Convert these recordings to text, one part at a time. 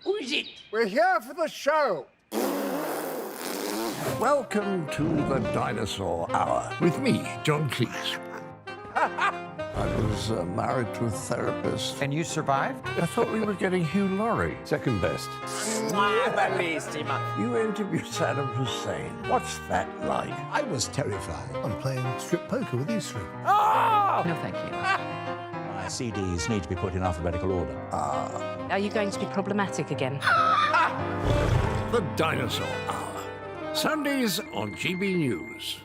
Who is it? We're here for the show. Welcome to the Dinosaur Hour with me, John Cleese. I was married to a therapist. And you survived? I thought we were getting Hugh Laurie. Second best. You interviewed Saddam Hussein. What's that like? I was terrified. I'm playing strip poker with these three. Oh! No, thank you. My CDs need to be put in alphabetical order. Are you going to be problematic again? The Dinosaur Hour. Sundays on GB News.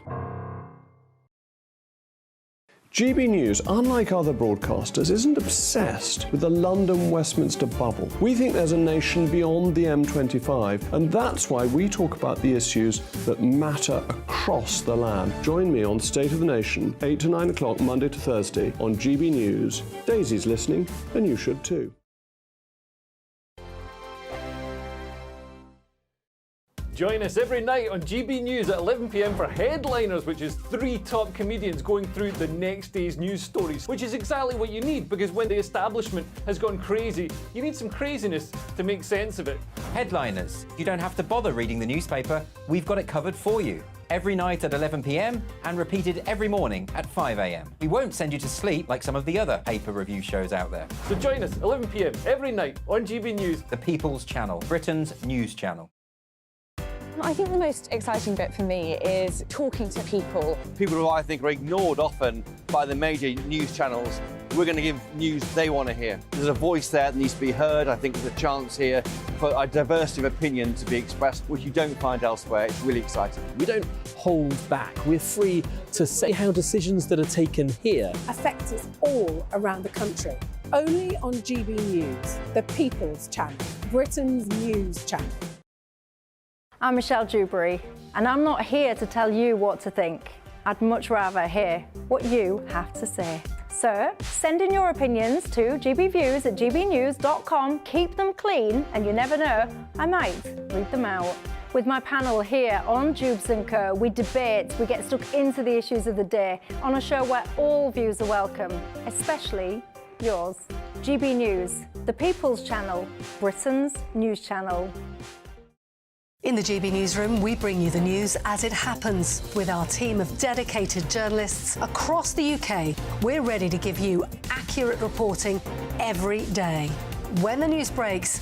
GB News, unlike other broadcasters, isn't obsessed with the London-Westminster bubble. We think there's a nation beyond the M25, and that's why we talk about the issues that matter across the land. Join me on State of the Nation, 8 to 9 o'clock, Monday to Thursday, on GB News. Daisy's listening, and you should too. Join us every night on GB News at 11 p.m. for Headliners, which is 3 top comedians going through the next day's news stories, which is exactly what you need, because when the establishment has gone crazy, you need some craziness to make sense of it. Headliners. You don't have to bother reading the newspaper. We've got it covered for you. Every night at 11 p.m. and repeated every morning at 5 a.m. We won't send you to sleep like some of the other paper review shows out there. So join us 11 p.m. every night on GB News. The People's Channel, Britain's news channel. I think the most exciting bit for me is talking to people. People who I think are ignored often by the major news channels. We're going to give news they want to hear. There's a voice there that needs to be heard. I think there's a chance here for a diversity of opinion to be expressed, which you don't find elsewhere. It's really exciting. We don't hold back. We're free to say how decisions that are taken here affect us all around the country. Only on GB News, the People's Channel, Britain's news channel. I'm Michelle Dewberry, and I'm not here to tell you what to think. I'd much rather hear what you have to say. So, send in your opinions to gbviews@gbnews.com. Keep them clean, and you never know, I might read them out. With my panel here on Dubes & Co, we debate, we get stuck into the issues of the day on a show where all views are welcome, especially yours. GB News, the People's Channel, Britain's news channel. In the GB Newsroom, we bring you the news as it happens. With our team of dedicated journalists across the UK, we're ready to give you accurate reporting every day. When the news breaks,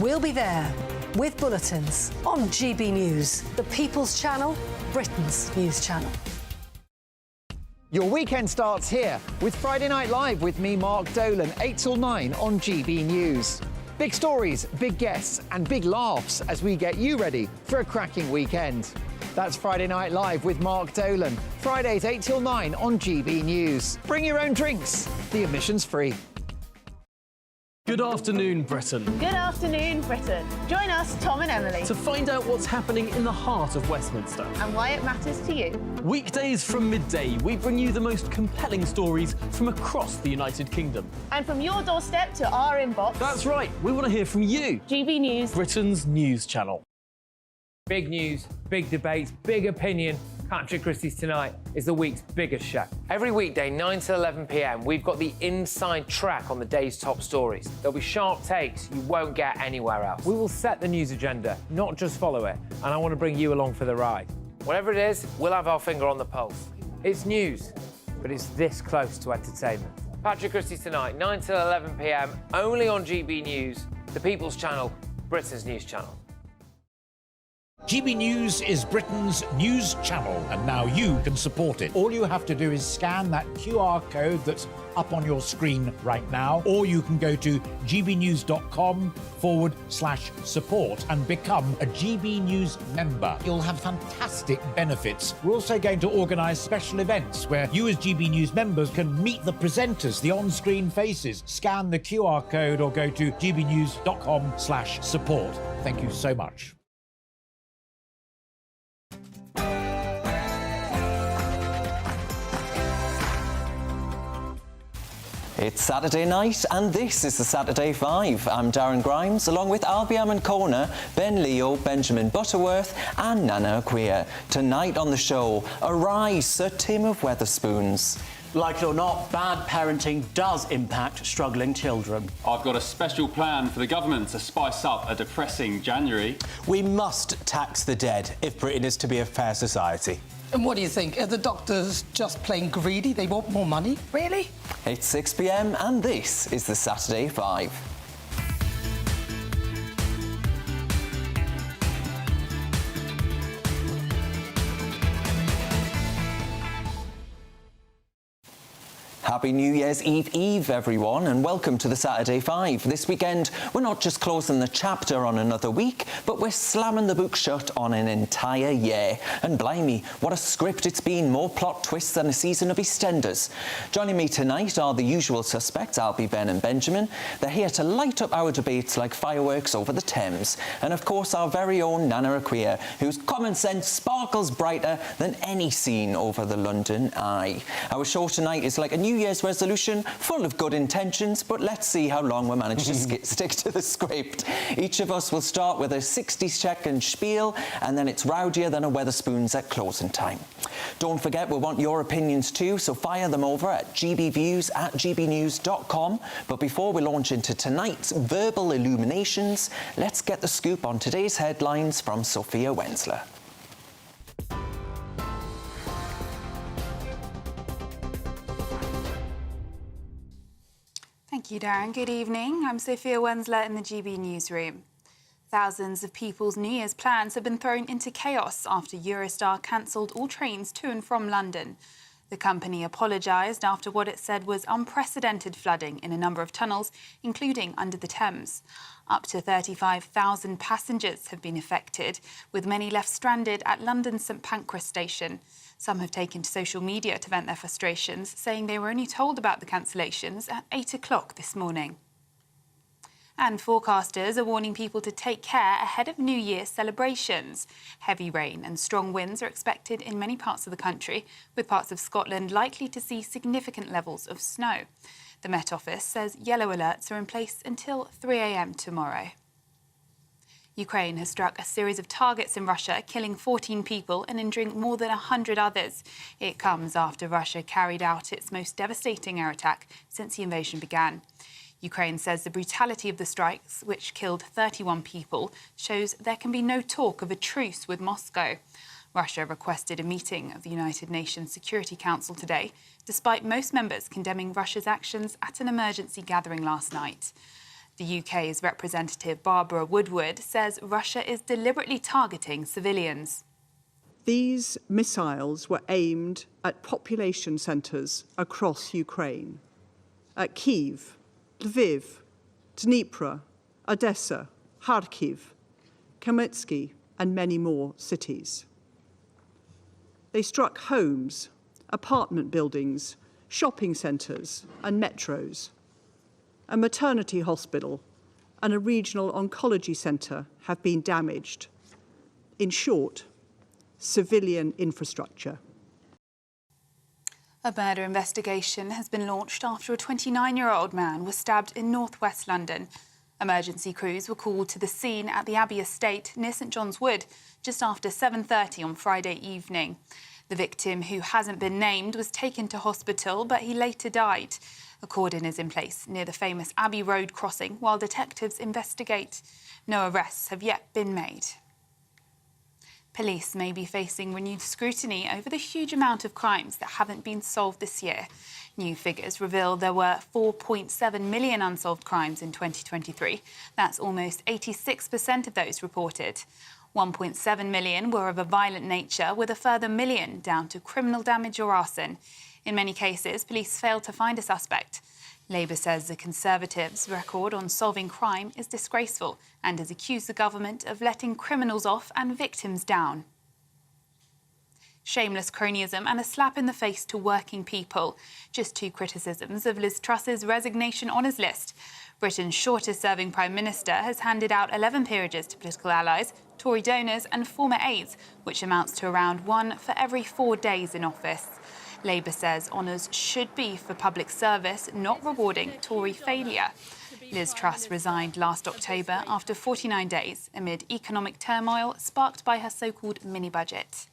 we'll be there with bulletins on GB News, the People's Channel, Britain's news channel. Your weekend starts here with Friday Night Live with me, Mark Dolan, 8 till 9 on GB News. Big stories, big guests and big laughs as we get you ready for a cracking weekend. That's Friday Night Live with Mark Dolan. Fridays 8 till 9 on GB News. Bring your own drinks. The admission's free. Good afternoon, Britain. Good afternoon, Britain. Join us, Tom and Emily, to find out what's happening in the heart of Westminster and why it matters to you. Weekdays from midday, we bring you the most compelling stories from across the United Kingdom. And from your doorstep to our inbox. That's right, we want to hear from you. GB News, Britain's news channel. Big news, big debates, big opinion. Patrick Christie's Tonight is the week's biggest show. Every weekday, 9 to 11 p.m, we've got the inside track on the day's top stories. There'll be sharp takes you won't get anywhere else. We will set the news agenda, not just follow it, and I want to bring you along for the ride. Whatever it is, we'll have our finger on the pulse. It's news, but it's this close to entertainment. Patrick Christie's Tonight, 9 to 11 p.m, only on GB News, the People's Channel, Britain's news channel. GB News is Britain's news channel, and now you can support it. All you have to do is scan that QR code that's up on your screen right now, or you can go to gbnews.com/support and become a GB News member. You'll have fantastic benefits. We're also going to organise special events where you as GB News members can meet the presenters, the on-screen faces. Scan the QR code or go to gbnews.com/support. Thank you so much. It's Saturday night, and this is the Saturday Five. I'm Darren Grimes, along with Albiam and Kona, Ben Leo, Benjamin Butterworth, and Nana Queer. Tonight on the show, arise, Sir Tim of Weatherspoons. Like it or not, bad parenting does impact struggling children. I've got a special plan for the government to spice up a depressing January. We must tax the dead if Britain is to be a fair society. And what do you think? Are the doctors just plain greedy? They want more money? Really? It's 6 p.m. and this is the Saturday 5. Happy New Year's Eve, everyone, and welcome to the Saturday 5. This weekend, we're not just closing the chapter on another week, but we're slamming the book shut on an entire year. And blimey, what a script it's been, more plot twists than a season of EastEnders. Joining me tonight are the usual suspects, Albie, Ben and Benjamin. They're here to light up our debates like fireworks over the Thames. And of course, our very own Nana Aquia, whose common sense sparkles brighter than any scene over the London Eye. Our show tonight is like a New Year's resolution, full of good intentions, but let's see how long we manage to stick to the script. Each of us will start with a 60-second spiel, and then it's rowdier than a Wetherspoons at closing time. Don't forget, we want your opinions too, so fire them over at gbviews@gbnews.com. But before we launch into tonight's verbal illuminations, let's get the scoop on today's headlines from Sophia Wensler. Thank you, Darren. Good evening. I'm Sophia Wensler in the GB newsroom. Thousands of people's New Year's plans have been thrown into chaos after Eurostar cancelled all trains to and from London. The company apologised after what it said was unprecedented flooding in a number of tunnels, including under the Thames. Up to 35,000 passengers have been affected, with many left stranded at London's St Pancras station. Some have taken to social media to vent their frustrations, saying they were only told about the cancellations at 8 o'clock this morning. And forecasters are warning people to take care ahead of New Year celebrations. Heavy rain and strong winds are expected in many parts of the country, with parts of Scotland likely to see significant levels of snow. The Met Office says yellow alerts are in place until 3 a.m. tomorrow. Ukraine has struck a series of targets in Russia, killing 14 people and injuring more than 100 others. It comes after Russia carried out its most devastating air attack since the invasion began. Ukraine says the brutality of the strikes, which killed 31 people, shows there can be no talk of a truce with Moscow. Russia requested a meeting of the United Nations Security Council today, despite most members condemning Russia's actions at an emergency gathering last night. The UK's representative Barbara Woodward says Russia is deliberately targeting civilians. These missiles were aimed at population centres across Ukraine, at Kyiv, Lviv, Dnipro, Odessa, Kharkiv, Kamytsky and many more cities. They struck homes, apartment buildings, shopping centres and metros. A maternity hospital and a regional oncology centre have been damaged. In short, civilian infrastructure. A murder investigation has been launched after a 29-year-old man was stabbed in northwest London. Emergency crews were called to the scene at the Abbey Estate near St John's Wood just after 7:30 on Friday evening. The victim, who hasn't been named, was taken to hospital, but he later died. A cordon is in place near the famous Abbey Road crossing while detectives investigate. No arrests have yet been made. Police may be facing renewed scrutiny over the huge amount of crimes that haven't been solved this year. New figures reveal there were 4.7 million unsolved crimes in 2023. That's almost 86% of those reported. 1.7 million were of a violent nature, with a further million down to criminal damage or arson. In many cases, police failed to find a suspect. Labour says the Conservatives' record on solving crime is disgraceful and has accused the government of letting criminals off and victims down. Shameless cronyism and a slap in the face to working people. Just two criticisms of Liz Truss's resignation honours list. Britain's shortest-serving Prime Minister has handed out 11 peerages to political allies, Tory donors and former aides, which amounts to around one for every 4 days in office. Labour says honours should be for public service, not rewarding Tory failure. Liz Truss resigned last October after 49 days amid economic turmoil sparked by her so-called mini-budget.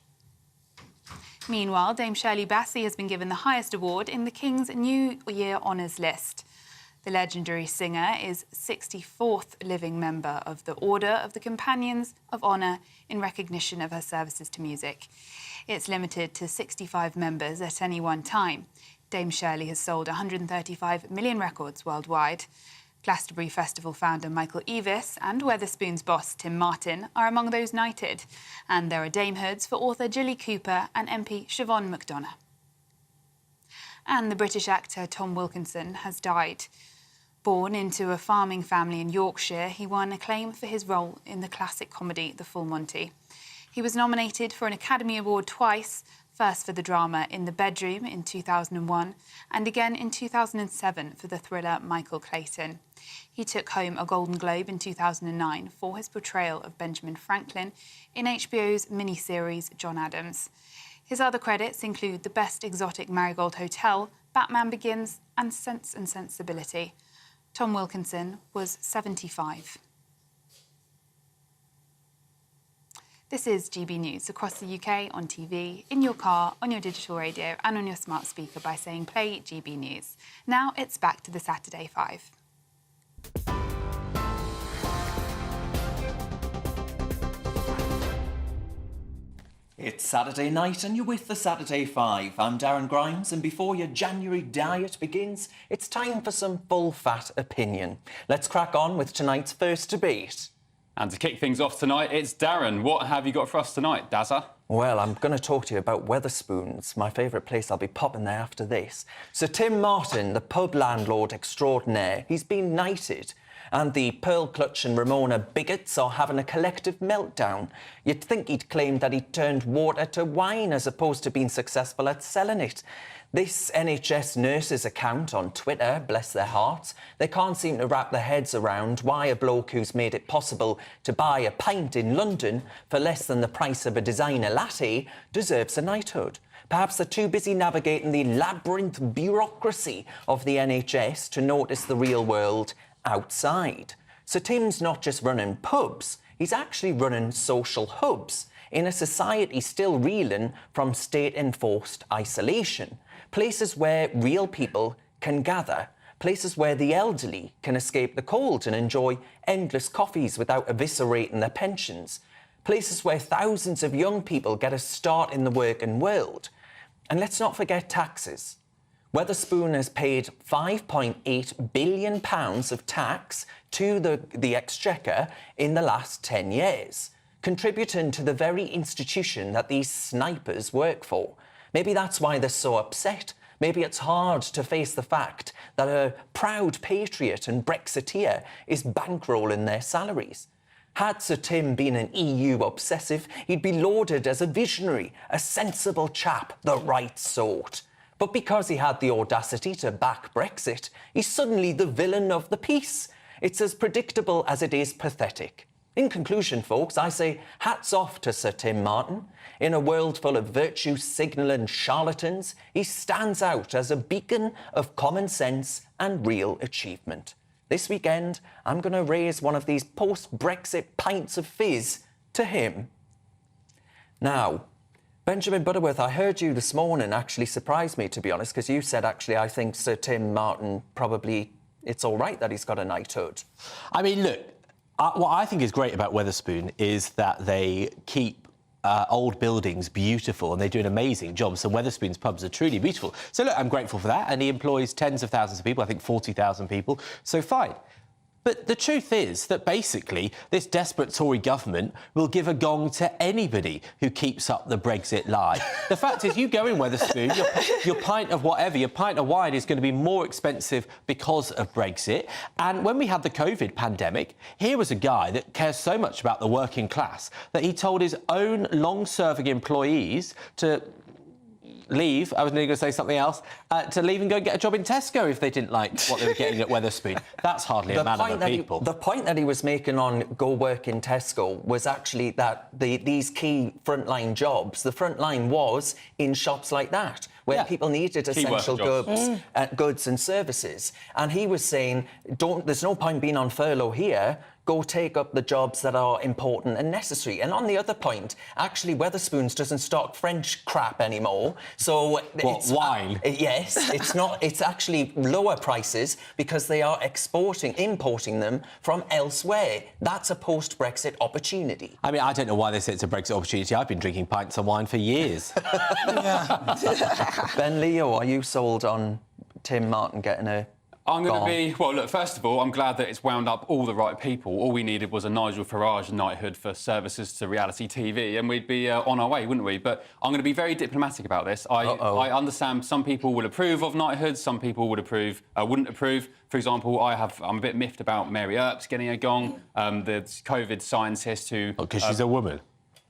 Meanwhile, Dame Shirley Bassey has been given the highest award in the King's New Year Honours list. The legendary singer is 64th living member of the Order of the Companions of Honour in recognition of her services to music. It's limited to 65 members at any one time. Dame Shirley has sold 135 million records worldwide. Glastonbury Festival founder Michael Eavis and Wetherspoon's boss Tim Martin are among those knighted. And there are damehoods for author Gilly Cooper and MP Siobhan McDonough. And the British actor Tom Wilkinson has died. Born into a farming family in Yorkshire, he won acclaim for his role in the classic comedy The Full Monty. He was nominated for an Academy Award twice, first for the drama In the Bedroom in 2001 and again in 2007 for the thriller Michael Clayton. He took home a Golden Globe in 2009 for his portrayal of Benjamin Franklin in HBO's miniseries John Adams. His other credits include The Best Exotic Marigold Hotel, Batman Begins and Sense and Sensibility. Tom Wilkinson was 75. This is GB News across the UK on TV, in your car, on your digital radio and on your smart speaker by saying play GB News. Now it's back to the Saturday 5. It's Saturday night and you're with the Saturday 5. I'm Darren Grimes, and before your January diet begins, it's time for some full-fat opinion. Let's crack on with tonight's first debate. And to kick things off tonight, it's Darren. What have you got for us tonight, Dazza? Well, I'm going to talk to you about Wetherspoons, my favourite place. I'll be popping there after this. So Tim Martin, the pub landlord extraordinaire, he's been knighted. And the pearl-clutching Ramona bigots are having a collective meltdown. You'd think he'd claimed that he'd turned water to wine as opposed to being successful at selling it. This NHS nurses account on Twitter, bless their hearts, they can't seem to wrap their heads around why a bloke who's made it possible to buy a pint in London for less than the price of a designer latte deserves a knighthood. Perhaps they're too busy navigating the labyrinth bureaucracy of the NHS to notice the real world outside. So Tim's not just running pubs, he's actually running social hubs in a society still reeling from state-enforced isolation. Places where real people can gather, places where the elderly can escape the cold and enjoy endless coffees without eviscerating their pensions, places where thousands of young people get a start in the working world. And let's not forget taxes. Wetherspoon has paid £5.8 billion of tax to the Exchequer in the last 10 years, contributing to the very institution that these snipers work for. Maybe that's why they're so upset. Maybe it's hard to face the fact that a proud patriot and Brexiteer is bankrolling their salaries. Had Sir Tim been an EU obsessive, he'd be lauded as a visionary, a sensible chap, the right sort. But because he had the audacity to back Brexit, he's suddenly the villain of the piece. It's as predictable as it is pathetic. In conclusion, folks, I say hats off to Sir Tim Martin. In a world full of virtue-signalling charlatans, he stands out as a beacon of common sense and real achievement. This weekend, I'm going to raise one of these post-Brexit pints of fizz to him. Now, Benjamin Butterworth, I heard you this morning actually surprised me, to be honest, because you said, actually, I think Sir Tim Martin probably, it's all right that he's got a knighthood. I mean, look, what I think is great about Wetherspoon is that they keep old buildings beautiful and they do an amazing job. So Wetherspoon's pubs are truly beautiful. So, look, I'm grateful for that. And he employs tens of thousands of people, I think 40,000 people. So, fine. But the truth is that basically this desperate Tory government will give a gong to anybody who keeps up the Brexit lie. The fact is, you go in Wetherspoon, your pint of whatever, your pint of wine is going to be more expensive because of Brexit. And when we had the COVID pandemic, here was a guy that cares so much about the working class that he told his own long-serving employees to leave, I was nearly going to say something else, to leave and go and get a job in Tesco if they didn't like what they were getting at Wetherspoon. That's hardly a man of a people. The point that he was making on go work in Tesco was actually that these key frontline jobs, the front line was in shops like that, when people needed essential goods and services. And he was saying, there's no point being on furlough here. Go take up the jobs that are important and necessary. And on the other point, actually, Wetherspoons doesn't stock French crap anymore. So wine? Yes, it's not. It's actually lower prices because they are importing them from elsewhere. That's a post-Brexit opportunity. I mean, I don't know why they say it's a Brexit opportunity. I've been drinking pints of wine for years. Ben Leo, are you sold on Tim Martin getting a... I'm going to be... Well, look, first of all, I'm glad that it's wound up all the right people. All we needed was a Nigel Farage knighthood for services to reality TV, and we'd be on our way, wouldn't we? But I'm going to be very diplomatic about this. I understand some people will approve of knighthood, some people wouldn't approve. For example, I'm a bit miffed about Mary Earps getting a gong, the COVID scientist who... Because she's a woman.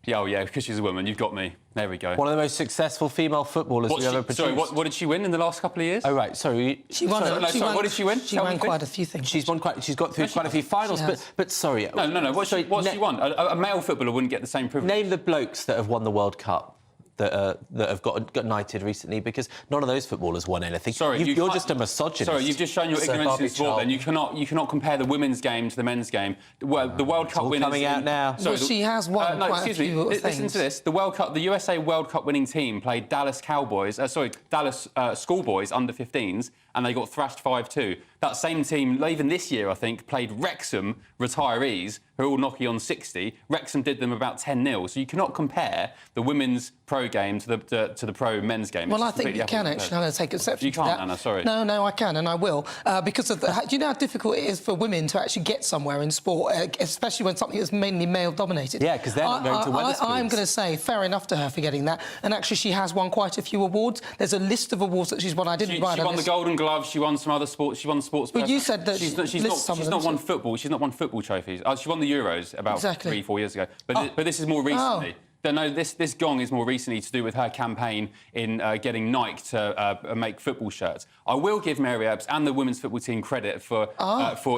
Yeah, because she's a woman. You've got me. There we go. One of the most successful female footballers we ever produced. Sorry, what did she win in the last couple of years? Oh, right, sorry. What did she win? She won quite a few things. She's got through quite a few finals, but sorry. No. What's she won? A male footballer wouldn't get the same privilege. Name the blokes that have won the World Cup. That have got knighted recently, because none of those footballers won anything. Sorry, you're just a misogynist. Sorry, you've just shown your ignorance in sport. Then you cannot compare the women's game to the men's game. The World Cup winners coming out now. Sorry, she has won quite a few things. Listen to this. The USA World Cup winning team played Dallas schoolboys under 15s, and they got thrashed 5-2. That same team, even this year, I think, played Wrexham retirees, who are all knocking on 60. Wrexham did them about 10-0. So you cannot compare the women's pro game to the pro men's game. Well, I think you can, actually. I'm going to take exception to that. You can't, Anna, sorry. No, I can, and I will. Because of do you know how difficult it is for women to actually get somewhere in sport, especially when something is mainly male-dominated? Yeah, because they're not going to Wetherspoons. I'm going to say, fair enough to her for getting that. And actually, she has won quite a few awards. There's a list of awards that she's won. I didn't write She won the Golden Glove. She won some other sports. She won sports. But you said that she's not won football. She's not won football trophies. She won the Euros about 3-4 years ago. But this is more recently. No, this gong is more recently to do with her campaign in getting Nike to make football shirts. I will give Mary Earps and the women's football team credit for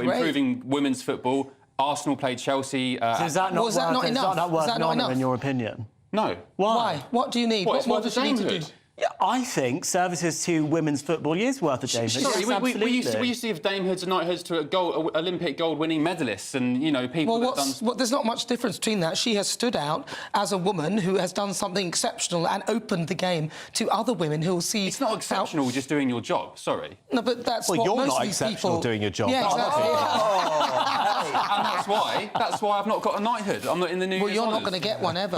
improving women's football. Arsenal played Chelsea. So is that not worth honour, in your opinion? No. Why? What do you need? What more does she need to do? Yeah, I think services to women's football is worth a damehood. Sorry, we used to give damehoods and knighthoods to Olympic gold-winning medalists, and people. Well, there's not much difference between that. She has stood out as a woman who has done something exceptional and opened the game to other women who will see. It's not exceptional just doing your job. Sorry. No, but that's what you're most not of these exceptional people... doing your job. Yeah, exactly. And that's why I've not got a knighthood. I'm not in the New Year's Well, you're honours. not going to get one ever.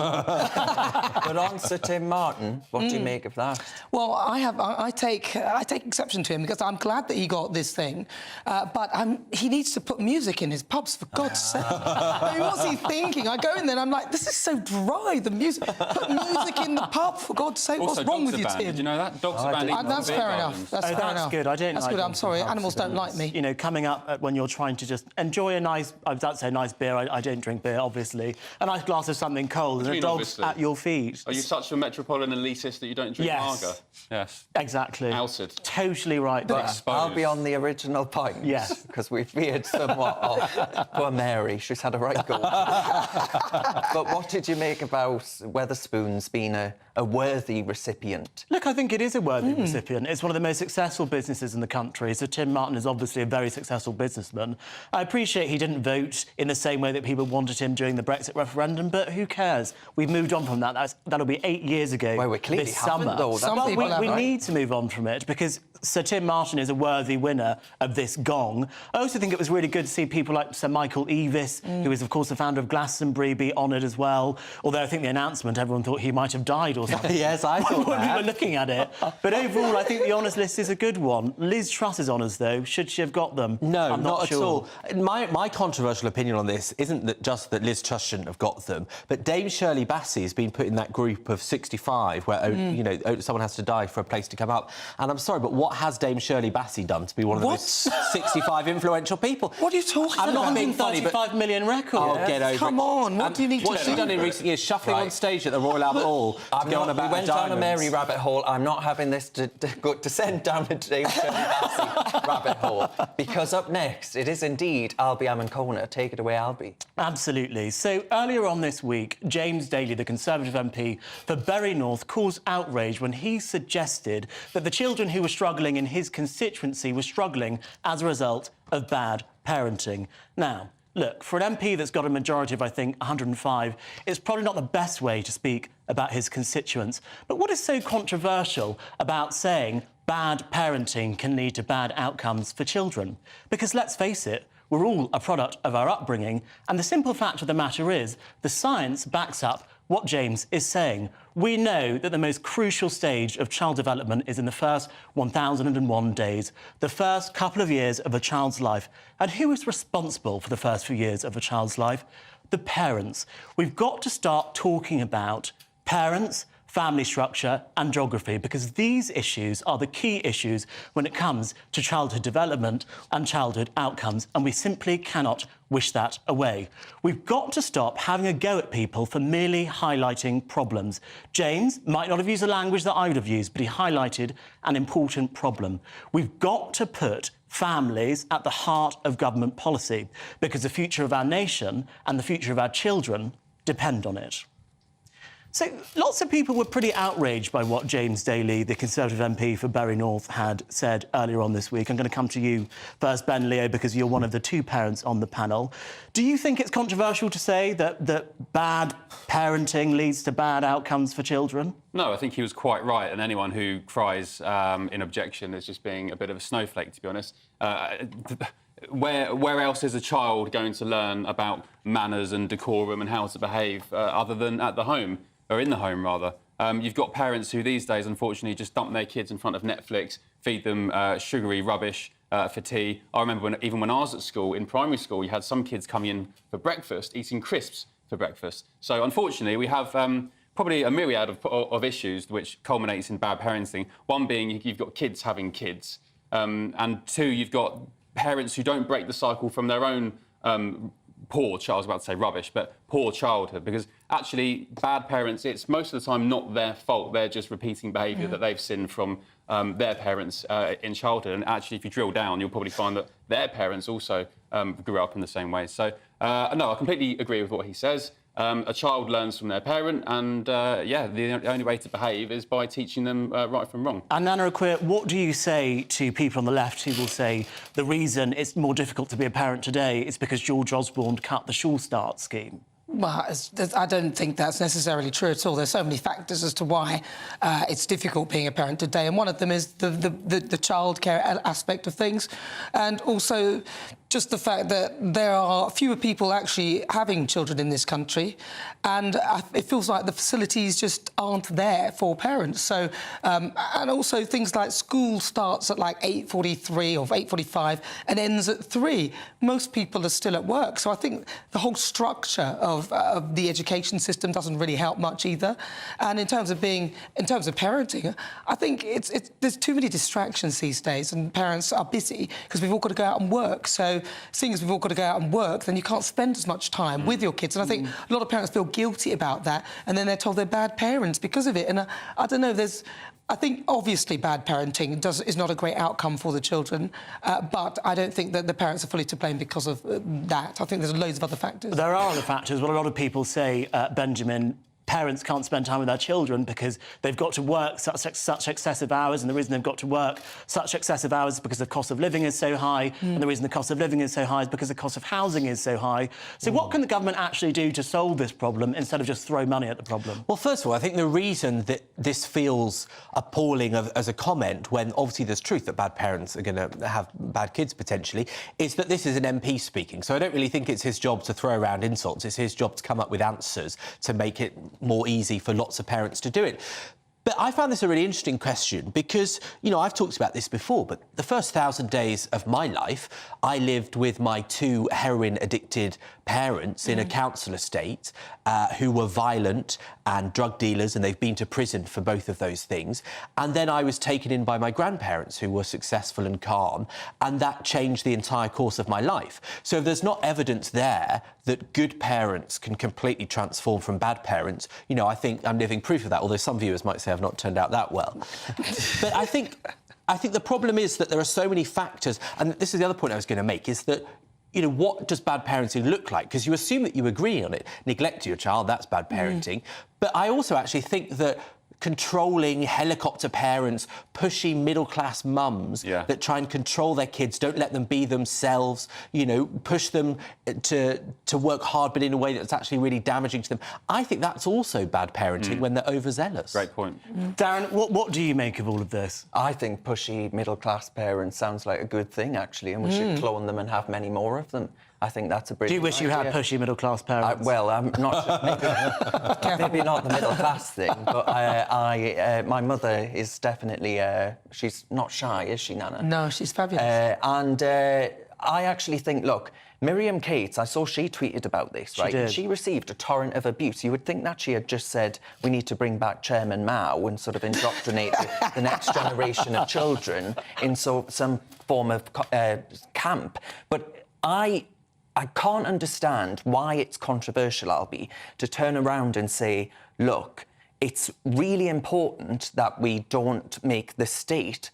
But on Sir Tim Martin, what do you make of that? Well, I take exception to him because I'm glad that he got this thing, but he needs to put music in his pubs, for God's sake. I mean, what's he thinking? I go in there and I'm like, this is so dry, the music. Put music in the pub, for God's sake. Also, what's wrong with you, banned. Tim? Did you know that? Dogs are banned. That's fair enough. That's fair enough. Good. I don't. That's good. I'm sorry. Animals don't like me. You know, coming up when you're trying to just enjoy a nice, I was about to say nice beer. I don't drink beer, obviously. A nice glass of something cold and a dog's at your feet. Are you such a metropolitan elitist that you don't drink lager? Yes. Exactly. Outed. Totally right there. I'll be on the original point. Yes. Because we veered somewhat off. Poor Mary, she's had a right go. But what did you make about Wetherspoons being a worthy recipient? Look, I think it is a worthy recipient. It's one of the most successful businesses in the country. So Tim Martin is obviously a very successful businessman. I appreciate he didn't vote in the same way that people wanted him during the Brexit referendum, but who cares? We've moved on from that. That'll be 8 years ago. Well, we clearly this haven't, summer. though. We need to move on from it because Sir Tim Martin is a worthy winner of this gong. I also think it was really good to see people like Sir Michael Eavis, who is, of course, the founder of Glastonbury, be honoured as well. Although I think the announcement, everyone thought he might have died or something. Yes, I thought when we were looking at it. But overall, I think the honours list is a good one. Liz Truss's honours, though, should she have got them? No, I'm not sure. At all. My controversial opinion on this isn't just that Liz Truss shouldn't have got them, but Dame Shirley Bassey has been put in that group of 65 where, someone has to die for a place to come up. And I'm sorry, but what has Dame Shirley Bassey done to be one of the most 65 influential people? What are you talking about? I'm not being funny, but 35 million record. Oh, get over Come on, what do you need to do? What's she done in recent years? Shuffling on stage at the Royal Albert Hall to go on about we went down a Mary rabbit hole. I'm not having this to descend down a Dame Shirley Bassey rabbit hole, because up next it is indeed Albiam and Kona taking take it away, Albie. Absolutely. So earlier on this week, James Daly, the Conservative MP for Bury North, caused outrage when he suggested that the children who were struggling in his constituency were struggling as a result of bad parenting. Now, look, for an MP that's got a majority of, I think, 105, it's probably not the best way to speak about his constituents. But what is so controversial about saying bad parenting can lead to bad outcomes for children? Because let's face it, we're all a product of our upbringing, and the simple fact of the matter is the science backs up what James is saying. We know that the most crucial stage of child development is in the first 1,001 days, the first couple of years of a child's life. And who is responsible for the first few years of a child's life? The parents. We've got to start talking about parents, family structure and geography, because these issues are the key issues when it comes to childhood development and childhood outcomes, and we simply cannot wish that away. We've got to stop having a go at people for merely highlighting problems. James might not have used the language that I would have used, but he highlighted an important problem. We've got to put families at the heart of government policy, because the future of our nation and the future of our children depend on it. So lots of people were pretty outraged by what James Daly, the Conservative MP for Bury North, had said earlier on this week. I'm going to come to you first, Ben Leo, because you're one of the two parents on the panel. Do you think it's controversial to say that bad parenting leads to bad outcomes for children? No, I think he was quite right, and anyone who cries in objection is just being a bit of a snowflake, to be honest. Where else is a child going to learn about manners and decorum and how to behave other than at the home? Or in the home, rather. You've got parents who these days, unfortunately, just dump their kids in front of Netflix, feed them sugary rubbish for tea. I remember even when I was at school, in primary school, you had some kids coming in for breakfast, eating crisps for breakfast. So, unfortunately, we have probably a myriad of issues which culminates in bad parenting. One being you've got kids having kids, and two, you've got parents who don't break the cycle from their own poor child, I was about to say rubbish, but poor childhood, because actually bad parents, it's most of the time not their fault. They're just repeating behaviour that they've seen from their parents in childhood. And actually, if you drill down, you'll probably find that their parents also grew up in the same way. So, no, I completely agree with what he says. A child learns from their parent, and yeah, the only way to behave is by teaching them right from wrong. And Nana Akua, what do you say to people on the left who will say the reason it's more difficult to be a parent today is because George Osborne cut the Schule Start scheme? Well, I don't think that's necessarily true at all. There's so many factors as to why it's difficult being a parent today, and one of them is the childcare aspect of things, and also just the fact that there are fewer people actually having children in this country, and it feels like the facilities just aren't there for parents. So, and also things like school starts at like 8:43 or 8:45 and ends at 3. Most people are still at work, so I think the whole structure of the education system doesn't really help much either. And in terms of parenting, I think there's too many distractions these days, and parents are busy because we've all got to go out and work. So, seeing as we've all got to go out and work, then you can't spend as much time with your kids. And I think a lot of parents feel guilty about that, and then they're told they're bad parents because of it. And I don't know, I think obviously bad parenting is not a great outcome for the children, but I don't think that the parents are fully to blame because of that. I think there's loads of other factors. There are other factors. Well, a lot of people say, Benjamin, parents can't spend time with their children because they've got to work such excessive hours, and the reason they've got to work such excessive hours is because the cost of living is so high, and the reason the cost of living is so high is because the cost of housing is so high. So what can the government actually do to solve this problem instead of just throw money at the problem? Well, first of all, I think the reason that this feels appalling as a comment, when obviously there's truth that bad parents are going to have bad kids potentially, is that this is an MP speaking. So I don't really think it's his job to throw around insults. It's his job to come up with answers to make it more easy for lots of parents to do it. But I found this a really interesting question because, you know, I've talked about this before, but the first 1,000 days of my life, I lived with my 2 heroin-addicted parents in a council estate who were violent and drug dealers, and they've been to prison for both of those things. And then I was taken in by my grandparents who were successful and calm, and that changed the entire course of my life. So if there's not evidence there that good parents can completely transform from bad parents, you know, I think I'm living proof of that, although some viewers might say I've not turned out that well. But I think the problem is that there are so many factors, and this is the other point I was going to make, is that you know, what does bad parenting look like? Because you assume that you agree on it. Neglect your child, that's bad parenting. But I also actually think that controlling helicopter parents, pushy middle-class mums that try and control their kids, don't let them be themselves, you know, push them to work hard but in a way that's actually really damaging to them. I think that's also bad parenting when they're overzealous. Great point. Darren, what do you make of all of this? I think pushy middle-class parents sounds like a good thing, actually, and we should clone them and have many more of them. I think that's a brilliant Do you wish you had pushy middle-class parents? Well, I'm not sure. Maybe not the middle-class thing, but my mother is definitely... she's not shy, is she, Nana? No, she's fabulous. I actually think, look, Miriam Cates, I saw she tweeted about this, right? did. She received a torrent of abuse. You would think that she had just said, we need to bring back Chairman Mao and sort of indoctrinate the next generation of children in some form of camp. But I can't understand why it's controversial, Albie, to turn around and say, look, it's really important that we don't make the state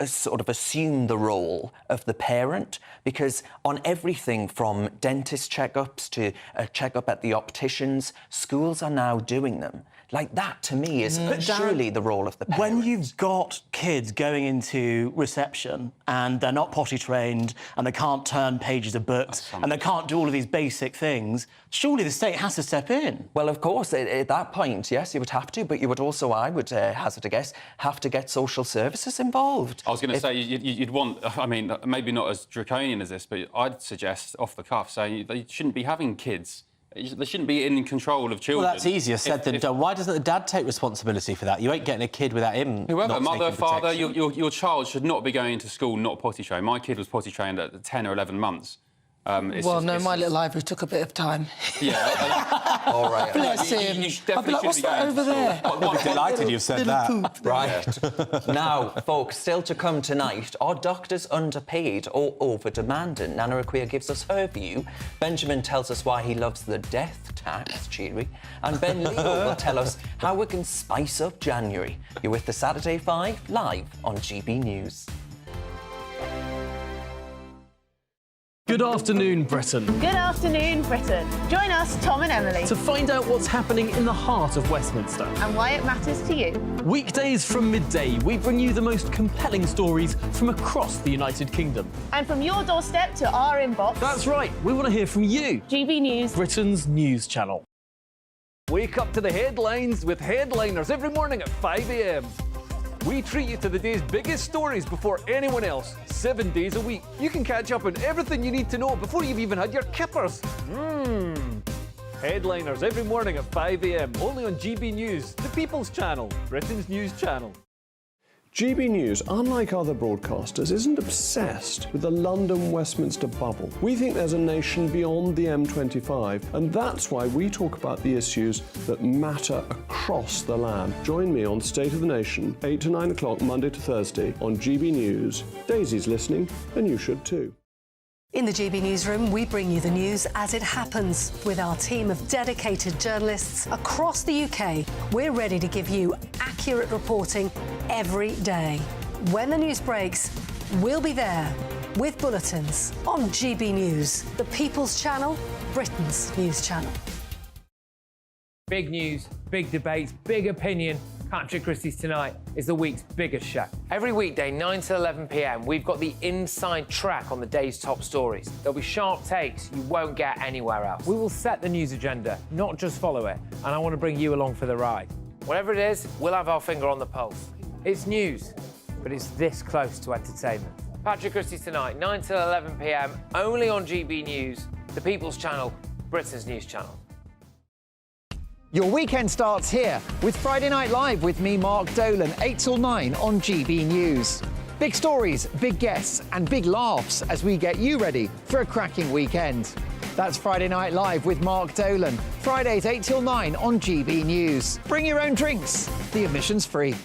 sort of assume the role of the parent, because on everything from dentist checkups to a checkup at the opticians, schools are now doing them. Like, that, to me, is surely the role of the parent. When you've got kids going into reception and they're not potty trained and they can't turn pages of books and they can't do all of these basic things, surely the state has to step in. Well, of course, at that point, yes, you would have to, but you would also, I would hazard a guess, have to get social services involved. I was going to say, you'd want, I mean, maybe not as draconian as this, but I'd suggest, off the cuff, saying they shouldn't be having kids. They shouldn't be in control of children. Well, that's easier said than done. Why doesn't the dad take responsibility for that? You ain't getting a kid without him. Whoever, not mother, taking father, protection. your child should not be going to school not potty trained. My kid was potty trained at 10 or 11 months. My little library took a bit of time. Yeah. All right. Bless him. I'd be like, what's that over there? I'll be delighted you've said that. Right. Now, folks, still to come tonight, are doctors underpaid or over-demanding? Nana Aquia gives us her view. Benjamin tells us why he loves the death tax, cheery. And Ben Leo will tell us how we can spice up January. You're with the Saturday 5 live on GB News. Good afternoon, Britain. Good afternoon, Britain. Join us, Tom and Emily, To find out what's happening in the heart of Westminster. and why it matters to you. Weekdays from midday, we bring you the most compelling stories from across the United Kingdom. And from your doorstep to our inbox, That's right, we want to hear from you, GB News. Britain's news channel. Wake up to the headlines with Headliners every morning at 5 a.m. We treat you to the day's biggest stories before anyone else, 7 days a week. You can catch up on everything you need to know before you've even had your kippers. Headliners every morning at 5 a.m. only on GB News, the People's Channel, Britain's news channel. GB News, unlike other broadcasters, isn't obsessed with the London-Westminster bubble. We think there's a nation beyond the M25, and that's why we talk about the issues that matter across the land. Join me on State of the Nation, 8 to 9 o'clock, Monday to Thursday, on GB News. Daisy's listening, and you should too. In the GB Newsroom, we bring you the news as it happens. With our team of dedicated journalists across the UK, we're ready to give you accurate reporting every day. When the news breaks, we'll be there with bulletins on GB News, the People's Channel, Britain's news channel. Big news, big debates, big opinion. Patrick Christie's Tonight is the week's biggest show. Every weekday, 9 to 11 p.m, we've got the inside track on the day's top stories. There'll be sharp takes you won't get anywhere else. We will set the news agenda, not just follow it, and I want to bring you along for the ride. Whatever it is, we'll have our finger on the pulse. It's news, but it's this close to entertainment. Patrick Christie's Tonight, 9 to 11 p.m, only on GB News, the People's Channel, Britain's news channel. Your weekend starts here with Friday Night Live with me, Mark Dolan, 8 till 9 on GB News. Big stories, big guests and big laughs as we get you ready for a cracking weekend. That's Friday Night Live with Mark Dolan, Fridays 8 till 9 on GB News. Bring your own drinks, the admission's free.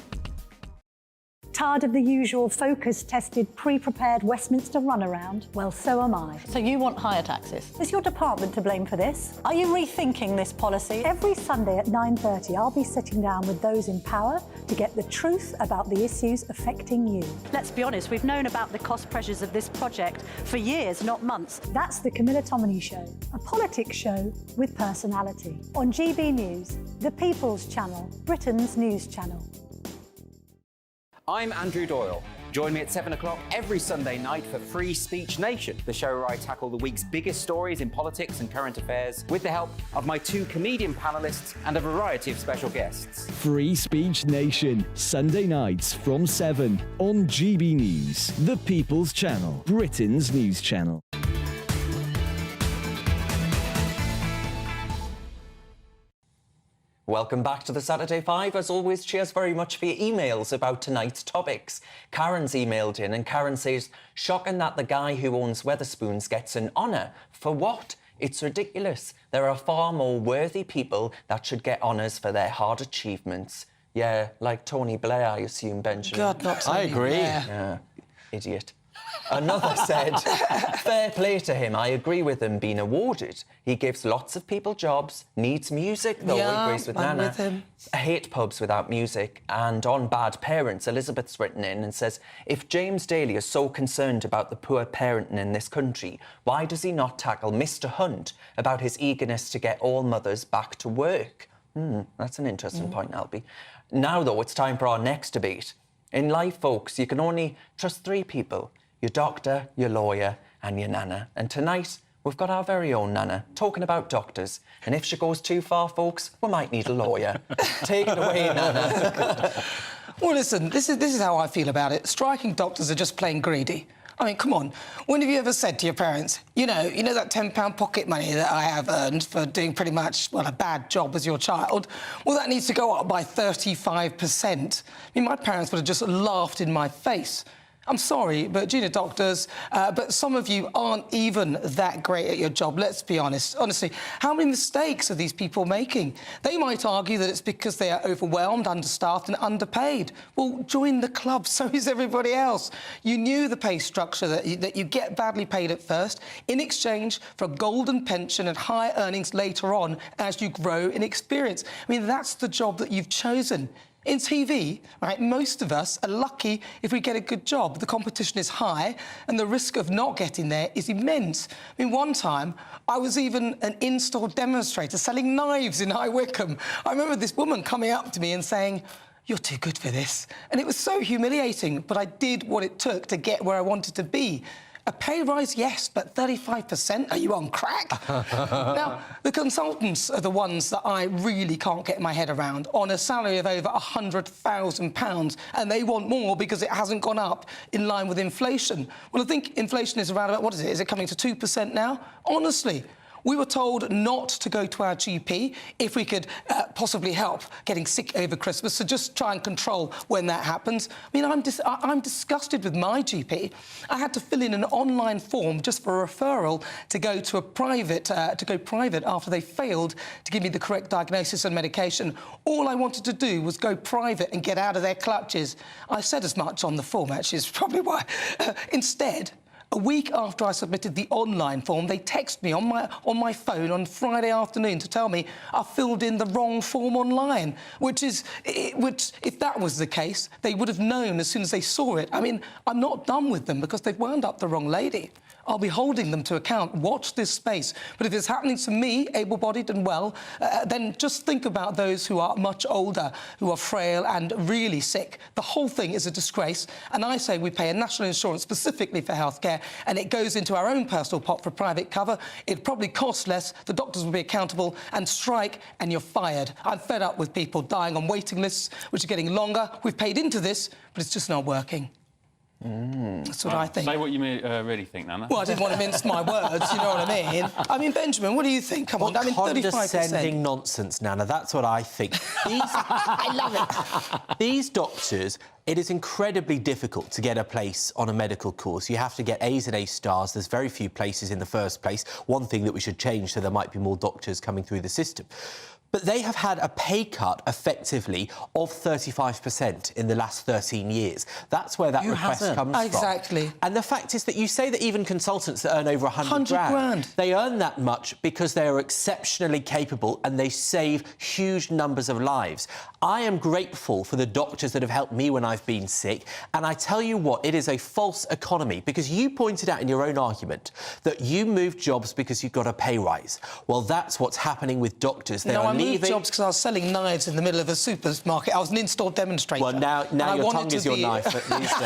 tired of the usual focus-tested, pre-prepared Westminster runaround? Well, so am I. So you want higher taxes? Is your department to blame for this? Are you rethinking this policy? Every Sunday at 9:30, I'll be sitting down with those in power to get the truth about the issues affecting you. Let's be honest, we've known about the cost pressures of this project for years, not months. That's the Camilla Tominey Show, a politics show with personality. On GB News, the People's Channel, Britain's news channel. I'm Andrew Doyle. Join me at 7 o'clock every Sunday night for Free Speech Nation, the show where I tackle the week's biggest stories in politics and current affairs with the help of my 2 comedian panellists and a variety of special guests. Free Speech Nation, Sunday nights from 7 on GB News, the People's Channel, Britain's news channel. Welcome back to the Saturday 5. As always, cheers very much for your emails about tonight's topics. Karen's emailed in and Karen says, shocking that the guy who owns Wetherspoons gets an honour. For what? It's ridiculous. There are far more worthy people that should get honours for their hard achievements. Yeah, like Tony Blair, I assume, Benjamin. God, not Tony I agree. Blair. Yeah, idiot. Another said, fair play to him. I agree with him being awarded. He gives lots of people jobs, needs music, though, Yeah, he agrees with I'm Nana. with him. I hate pubs without music. And on bad parents, Elizabeth's written in and says, if James Daly is so concerned about the poor parenting in this country, why does he not tackle Mr Hunt about his eagerness to get all mothers back to work? That's an interesting point, Albie. Now, though, it's time for our next debate. In life, folks, you can only trust 3 people. Your doctor, your lawyer and your Nana. And tonight, we've got our very own Nana talking about doctors. And if she goes too far, folks, we might need a lawyer. Take it away, Nana. Well, listen, this is how I feel about it. Striking doctors are just plain greedy. I mean, come on. When have you ever said to your parents, you know that £10 pocket money that I have earned for doing pretty much, well, a bad job as your child? Well, that needs to go up by 35%. I mean, my parents would have just laughed in my face. I'm sorry, but junior doctors, but some of you aren't even that great at your job, let's be honest. Honestly, how many mistakes are these people making? They might argue that it's because they are overwhelmed, understaffed and underpaid. Well, join the club, so is everybody else. You knew the pay structure, that you get badly paid at first in exchange for a golden pension and higher earnings later on as you grow in experience. I mean, that's the job that you've chosen. In TV, right, most of us are lucky if we get a good job. The competition is high and the risk of not getting there is immense. I mean, one time, I was even an in-store demonstrator selling knives in High Wycombe. I remember this woman coming up to me and saying, "You're too good for this." And it was so humiliating, but I did what it took to get where I wanted to be. A pay rise, yes, but 35%? Are you on crack? Now, the consultants are the ones that I really can't get my head around, on a salary of over £100,000, and they want more because it hasn't gone up in line with inflation. Well, I think inflation is around about, what is it? Is it coming to 2% now? Honestly. We were told not to go to our GP if we could possibly help getting sick over Christmas, so just try and control when that happens. I mean, I'm disgusted with my GP. I had to fill in an online form just for a referral to go to a private, after they failed to give me the correct diagnosis and medication. All I wanted to do was go private and get out of their clutches. I said as much on the form, actually, is probably why. Instead, a week after I submitted the online form, they texted me on my phone on Friday afternoon to tell me I filled in the wrong form online, which, if that was the case, they would have known as soon as they saw it. I mean, I'm not done with them because they've wound up the wrong lady. I'll be holding them to account. Watch this space. But if it's happening to me, able-bodied and well, then just think about those who are much older, who are frail and really sick. The whole thing is a disgrace. And I say we pay a national insurance specifically for healthcare, and it goes into our own personal pot for private cover. It probably costs less. The doctors will be accountable, and strike, and you're fired. I'm fed up with people dying on waiting lists, which are getting longer. We've paid into this, but it's just not working. That's what I think. Say what you really think, Nana. Well, I didn't want to mince my words, you know what I mean? I mean, Benjamin, what do you think? Come on, I mean, 35%. Condescending nonsense, Nana, that's what I think. I love it. These doctors, it is incredibly difficult to get a place on a medical course. You have to get A's and A stars. There's very few places in the first place. One thing that we should change, so there might be more doctors coming through the system. But they have had a pay cut, effectively, of 35% in the last 13 years. That's where that request comes from. Exactly. And the fact is that you say that even consultants that earn over 100 grand, they earn that much because they are exceptionally capable and they save huge numbers of lives. I am grateful for the doctors that have helped me when I've been sick, and I tell you what, it is a false economy, because you pointed out in your own argument that you moved jobs because you got a pay rise. Well, that's what's happening with doctors. They are I moved jobs because I was selling knives in the middle of a supermarket. I was an in-store demonstrator. Well, now your tongue is your knife, at least.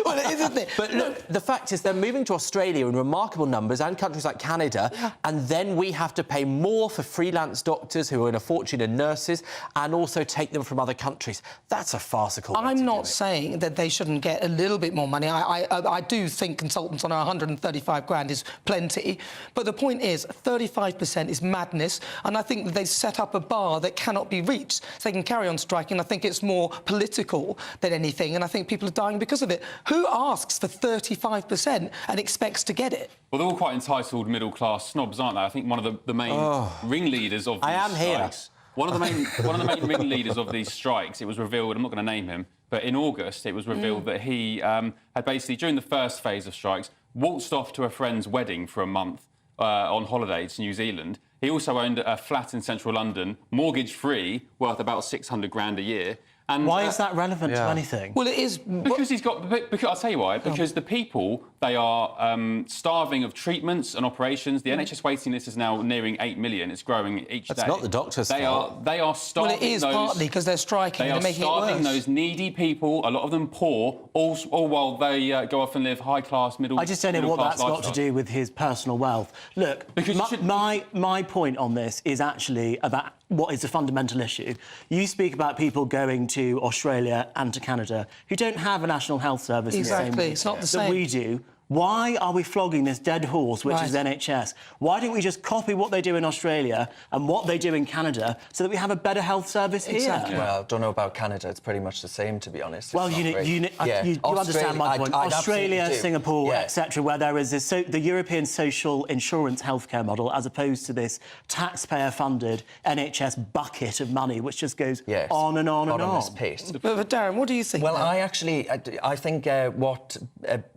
Well, isn't it? But look, the fact is they're moving to Australia in remarkable numbers, and countries like Canada, and then we have to pay more for freelance doctors who earn a fortune, and nurses, and also take them from other countries. That's a farcical way to I'm do not saying that they shouldn't get a little bit more money. I do think consultants on 135 grand is plenty, but the point is 35% is madness, and I think that they've set up a bar that cannot be reached, so they can carry on striking. I think it's more political than anything, and I think people are dying because of it. Who asks for 35% and expects to get it? Well, they're all quite entitled middle-class snobs, aren't they? I think one of the main ringleaders of these strikes... One of the main ringleaders of these strikes, it was revealed, I'm not going to name him, but in August it was revealed that he had basically, during the first phase of strikes, waltzed off to a friend's wedding for a month on holiday to New Zealand. He also owned a flat in central London, mortgage-free, worth about 600 grand a year. And why is that relevant to anything? Well, it is... Because he's got... Because, I'll tell you why. Because the people, they are starving of treatments and operations. The NHS waiting list is now nearing 8 million. It's growing each day. That's not the doctor's fault. They are starving Well, it is partly because they're striking and they're making it worse. They are starving those needy people, a lot of them poor, all while they go off and live high-class, middle-class I just don't know what that's got to do with his personal wealth. Look, my point on this is actually about what is a fundamental issue. You speak about people going to Australia and to Canada who don't have a national health service Exactly, it's not the same. that we do. Why are we flogging this dead horse, which is NHS? Why don't we just copy what they do in Australia and what they do in Canada so that we have a better health service here? Well, I don't know about Canada. It's pretty much the same, to be honest. Well, you understand my point. Australia, Singapore, etc., where there is this, the European social insurance healthcare model, as opposed to this taxpayer-funded NHS bucket of money, which just goes on and on and on. Pace. But Darren, what do you think? Well, I think what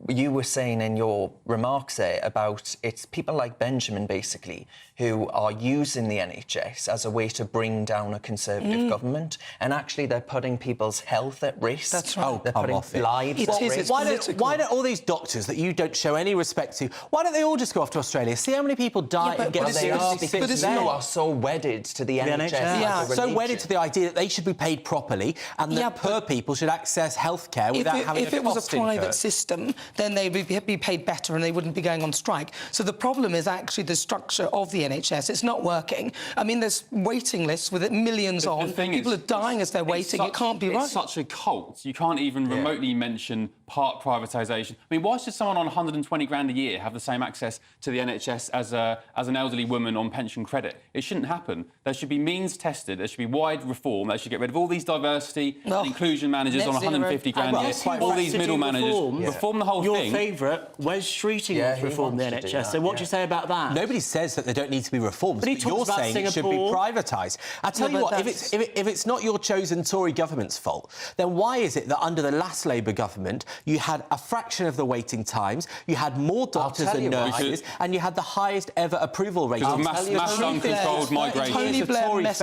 you were saying in your remarks there about it's people like Benjamin, basically, who are using the NHS as a way to bring down a Conservative government, and actually they're putting people's health at risk. That's right. They're putting lives at risk. Why don't all these doctors that you don't show any respect to, why don't they all just go off to Australia? See how many people die and get they are so wedded to the NHS. So wedded to the idea that they should be paid properly and that poor people should access healthcare without having If it was a private system, then they would be paid better and they wouldn't be going on strike. So the problem is actually the structure of the NHS. It's not working. I mean, there's waiting lists with millions on. People are dying as they're waiting. It can't be right. It's such a cult. You can't even remotely mention part privatisation. I mean, why should someone on 120 grand a year have the same access to the NHS as an elderly woman on pension credit? It shouldn't happen. There should be means tested. There should be wide reform. They should get rid of all these diversity and inclusion managers on 150 grand a year. All these middle managers. Reform the whole thing. Your favourite, Wes Streeting, wants to reform the NHS. So what do you say about that? Nobody says that they don't need to be reformed, but you're saying it should be privatised. I tell you what, if it's not your chosen Tory government's fault, then why is it that under the last Labour government you had a fraction of the waiting times, you had more doctors and nurses, and you had the highest ever approval rate? Mass uncontrolled migration.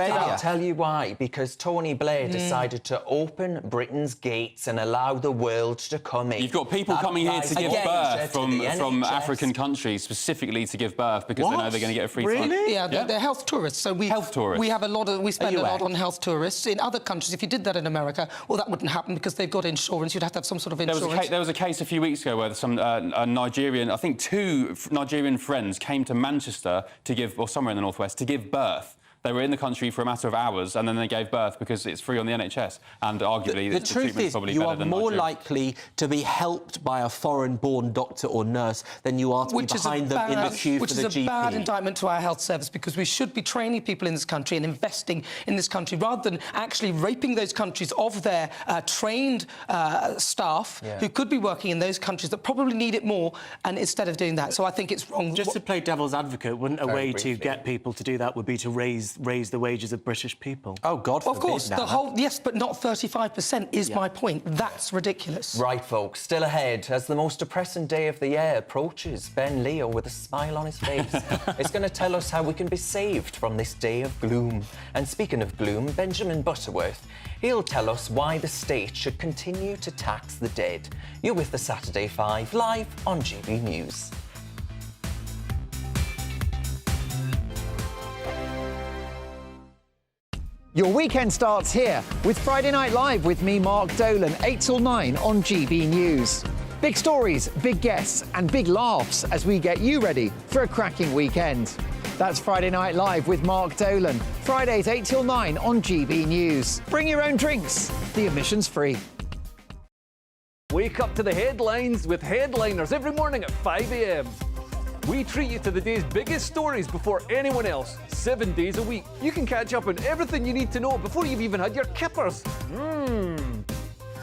I'll tell you why. Because Tony Blair decided to open Britain's gates and allow the world to come in. You've got people coming here to give birth from African countries specifically to give birth because they know they're going to get a free flight. Really? Yeah, they're health tourists. So we have a lot of we spend a lot on health tourists. In other countries, if you did that in America, well, that wouldn't happen because they've got insurance. You'd have to have some sort of insurance. There was a case a few weeks ago where some Nigerian, I think 2 Nigerian friends came to Manchester to give, or somewhere in the northwest, to give birth. They were in the country for a matter of hours and then they gave birth because it's free on the NHS. And arguably, the truth is, you are more likely to be helped by a foreign-born doctor or nurse than you are to be behind them in the queue for the GP. Which is a bad indictment to our health service, because we should be training people in this country and investing in this country rather than actually raping those countries of their trained staff who could be working in those countries that probably need it more, and instead of doing that. So I think it's wrong. Just to play devil's advocate, wouldn't a way to get people to do that would be to raise raise the wages of British people. Oh, God Of forbid, course, the Nana. whole, yes, but not 35% is my point. That's ridiculous. Right, folks, still ahead as the most depressing day of the year approaches. Ben Leo with a smile on his face is going to tell us how we can be saved from this day of gloom. And speaking of gloom, Benjamin Butterworth, he'll tell us why the state should continue to tax the dead. You're with the Saturday 5 live on GB News. Your weekend starts here with Friday Night Live with me, Mark Dolan, 8 till 9 on GB News. Big stories, big guests and big laughs as we get you ready for a cracking weekend. That's Friday Night Live with Mark Dolan, Fridays 8 till 9 on GB News. Bring your own drinks, the admission's free. Wake up to the headlines with Headliners every morning at 5 a.m. We treat you to the day's biggest stories before anyone else, 7 days a week. You can catch up on everything you need to know before you've even had your kippers.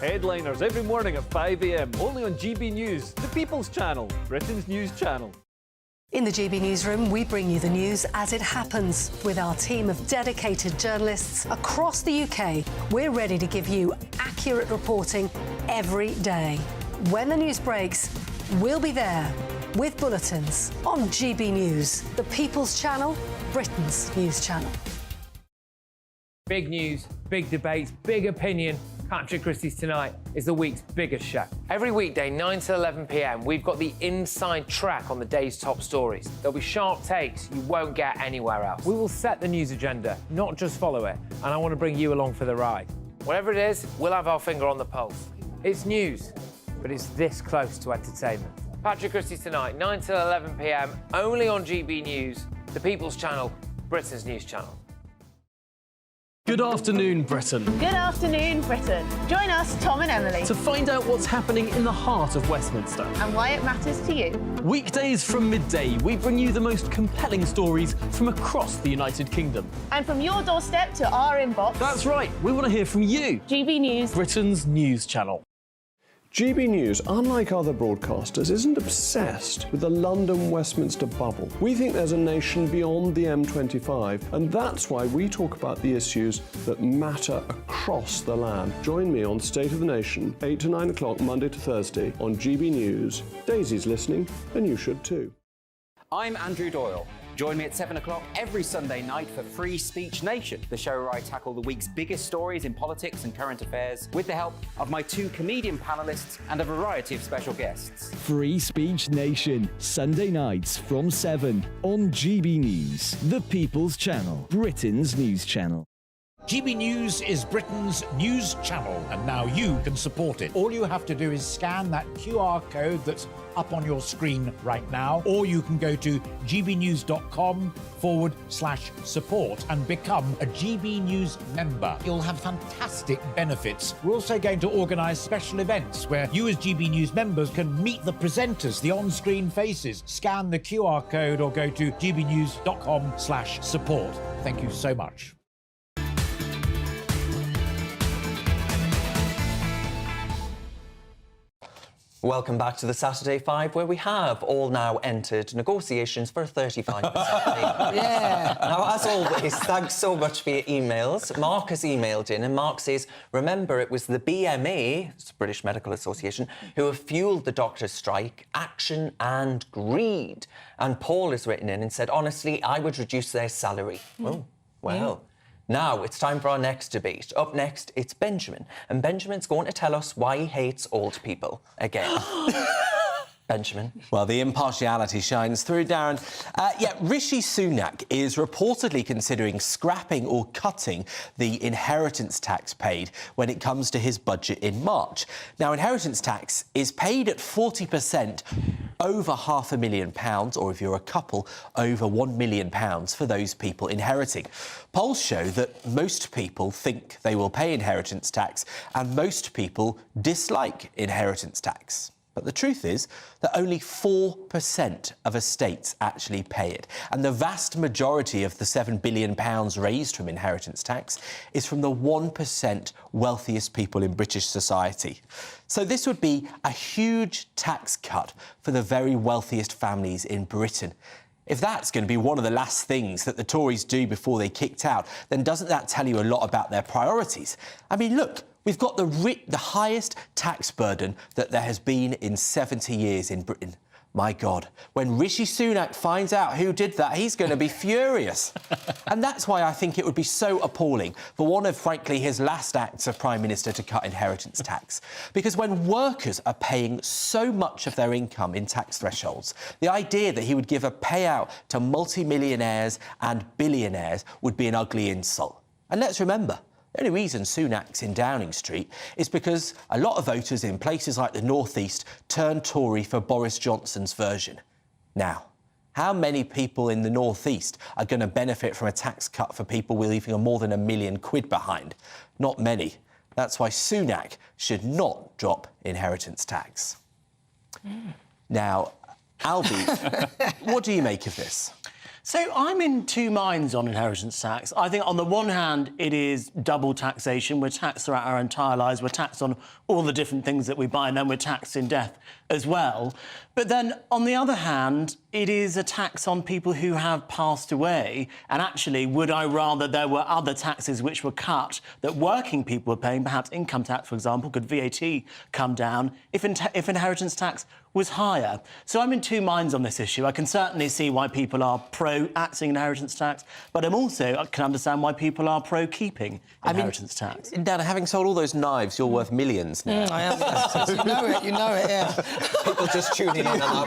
Headliners every morning at 5 a.m, only on GB News, the People's Channel, Britain's news channel. In the GB Newsroom, we bring you the news as it happens. With our team of dedicated journalists across the UK, we're ready to give you accurate reporting every day. When the news breaks, we'll be there with bulletins on GB News, the People's Channel, Britain's news channel. Big news, big debates, big opinion. Patrick Christie's Tonight is the week's biggest show. Every weekday, 9 to 11 p.m, we've got the inside track on the day's top stories. There'll be sharp takes you won't get anywhere else. We will set the news agenda, not just follow it, and I want to bring you along for the ride. Whatever it is, we'll have our finger on the pulse. It's news, but it's this close to entertainment. Patrick Christie's Tonight, 9 to 11 p.m, only on GB News, the People's Channel, Britain's news channel. Good afternoon, Britain. Good afternoon, Britain. Join us, Tom and Emily, To find out what's happening in the heart of Westminster. and why it matters to you. Weekdays from midday, we bring you the most compelling stories from across the United Kingdom. And from your doorstep to our inbox. That's right, we want to hear from you. GB News, Britain's news channel. GB News, unlike other broadcasters, isn't obsessed with the London-Westminster bubble. We think there's a nation beyond the M25, and that's why we talk about the issues that matter across the land. Join me on State of the Nation, 8 to 9 o'clock, Monday to Thursday, on GB News. Daisy's listening, and you should too. I'm Andrew Doyle. Join me at 7 o'clock every Sunday night for Free Speech Nation, the show where I tackle the week's biggest stories in politics and current affairs with the help of my 2 comedian panellists and a variety of special guests. Free Speech Nation, Sunday nights from 7 on GB News, the People's Channel, Britain's news channel. GB News is Britain's news channel, and now you can support it. All you have to do is scan that QR code that's up on your screen right now, or you can go to gbnews.com/support and become a GB News member. You'll have fantastic benefits. We're also going to organise special events where you as GB News members can meet the presenters, the on-screen faces. Scan the QR code or go to gbnews.com/support. Thank you so much. Welcome back to the Saturday 5, where we have all now entered negotiations for a 35%. Yeah. Now, as always, thanks so much for your emails. Mark has emailed in, and Mark says, remember, it was the BMA, it's the British Medical Association, who have fuelled the doctors' strike, action and greed. And Paul has written in and said, honestly, I would reduce their salary. Oh, well. Now, it's time for our next debate. Up next, it's Benjamin. And Benjamin's going to tell us why he hates old people again. Benjamin. Well, the impartiality shines through, Darren. Rishi Sunak is reportedly considering scrapping or cutting the inheritance tax paid when it comes to his budget in March. Now, inheritance tax is paid at 40% over £500,000, or if you're a couple, over £1 million for those people inheriting. Polls show that most people think they will pay inheritance tax, and most people dislike inheritance tax. But the truth is that only 4% of estates actually pay it. And the vast majority of the £7 billion raised from inheritance tax is from the 1% wealthiest people in British society. So this would be a huge tax cut for the very wealthiest families in Britain. if that's going to be one of the last things that the Tories do before they kicked out, then doesn't that tell you a lot about their priorities? I mean, look, we've got the highest tax burden that there has been in 70 years in Britain. My God, when Rishi Sunak finds out who did that, he's going to be furious. And that's why I think it would be so appalling for one of, frankly, his last acts of Prime Minister to cut inheritance tax. Because when workers are paying so much of their income in tax thresholds, the idea that he would give a payout to multi-millionaires and billionaires would be an ugly insult. And let's remember, the only reason Sunak's in Downing Street is because a lot of voters in places like the North East turned Tory for Boris Johnson's version. Now, how many people in the North East are going to benefit from a tax cut for people leaving more than £1 million behind? Not many. That's why Sunak should not drop inheritance tax. Now, Albie, what do you make of this? So I'm in two minds on inheritance tax. I think on the one hand, it is double taxation. We're taxed throughout our entire lives. We're taxed on all the different things that we buy, and then we're taxed in death as well. But then, on the other hand, it is a tax on people who have passed away. And actually, would I rather there were other taxes which were cut that working people were paying, perhaps income tax, for example, could VAT come down if inheritance tax was higher? So I'm in two minds on this issue. I can certainly see why people are pro-axing inheritance tax, but I can understand why people are pro-keeping inheritance tax. Dad, having sold all those knives, you're worth millions now. I am, yes. You know it, yeah. People just tuning in on our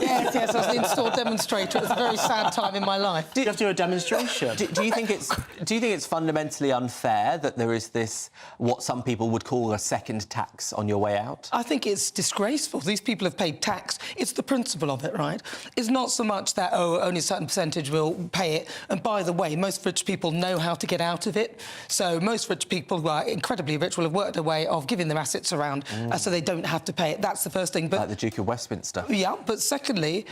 Yes, I was the in-store demonstrator. It was a very sad time in my life. Do you have to do a demonstration? Do you think it's fundamentally unfair that there is this, what some people would call a second tax on your way out? I think it's disgraceful. These people have paid tax. It's the principle of it, right? It's not so much that, only a certain percentage will pay it. And by the way, most rich people know how to get out of it. So most rich people who are incredibly rich will have worked a way of giving their assets around so they don't have to pay it. That's the first thing. But like the Duke of Westminster. Yeah, but secondly,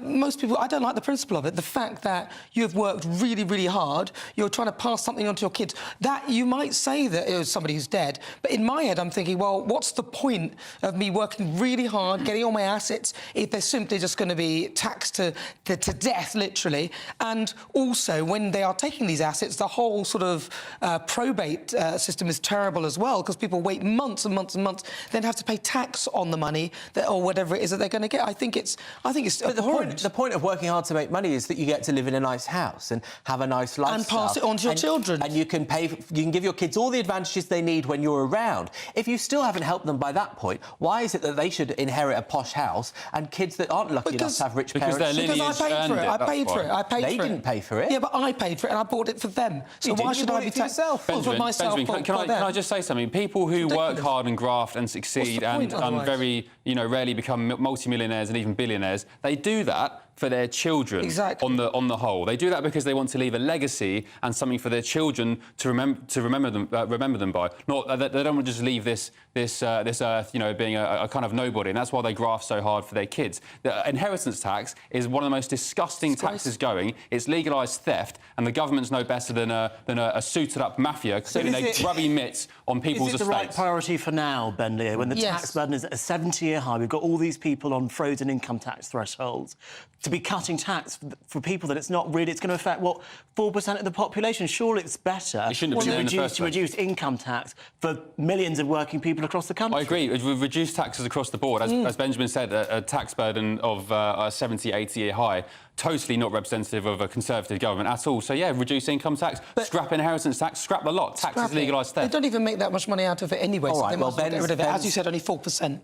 most people, I don't like the principle of it. The fact that you have worked really, really hard, you're trying to pass something on to your kids, that you might say that it was somebody who's dead. But in my head, I'm thinking, well, what's the point of me working really hard, getting all my assets, if they're simply just going to be taxed to death, literally? And also, when they are taking these assets, the whole sort of probate system is terrible as well, because people wait months and months and months, then have to pay tax on the money or whatever it is that they're going to get. I think it's abhorrent. The point of working hard to make money is that you get to live in a nice house and have a nice lifestyle. And pass it on to your children. And you can give your kids all the advantages they need when you're around. If you still haven't helped them by that point, why is it that they should inherit a posh house and kids that aren't lucky enough to have rich parents? Because I paid for it. They didn't pay for it. Yeah, but I paid for it and I bought it for them. So why should I be taxed? Benjamin, can I just say something? People who work hard and graft and succeed and very, rarely become multi-millionaires and even billionaires, they do that for their children. Exactly. On the whole, they do that because they want to leave a legacy and something for their children to remember them by. Not they don't want to just leave this earth, being a kind of nobody, and that's why they graft so hard for their kids. The inheritance tax is one of the most disgusting taxes going. It's legalised theft, and the government's no better than a suited-up mafia getting their grubby mitts on people's estates. Is it the right priority for now, Ben Lear, when the tax burden is at a 70-year high? We've got all these people on frozen income tax thresholds. To be cutting tax for people that it's not really, it's going to affect, 4% of the population? Surely it's better to reduce income tax for millions of working people across the country. I agree. We've reduced taxes across the board. As Benjamin said, a tax burden of a 70, 80-year high, totally not representative of a Conservative government at all. So, yeah, reduce income tax, scrap inheritance tax, scrap the lot. Tax is legalised theft. They don't even make that much money out of it anyway, all so right, they must get rid of it. As you said, only 4%.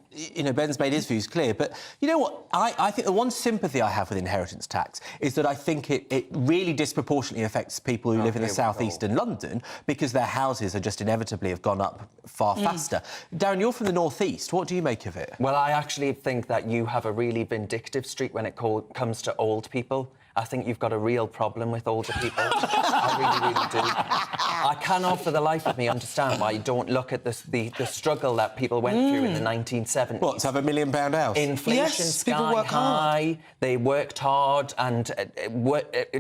Ben's made his views clear, but you know what? I think the one sympathy I have with inheritance tax is that I think it really disproportionately affects people who live in the southeast and London because their houses are just inevitably have gone up far faster. Darren, you're from the northeast. What do you make of it? Well, I actually think that you have a really vindictive streak when it comes to old people. I think you've got a real problem with older people. I really, really do. I cannot for the life of me understand why you don't look at the struggle that people went through in the 1970s. What, to have £1 million house? Inflation sky high. They worked hard, and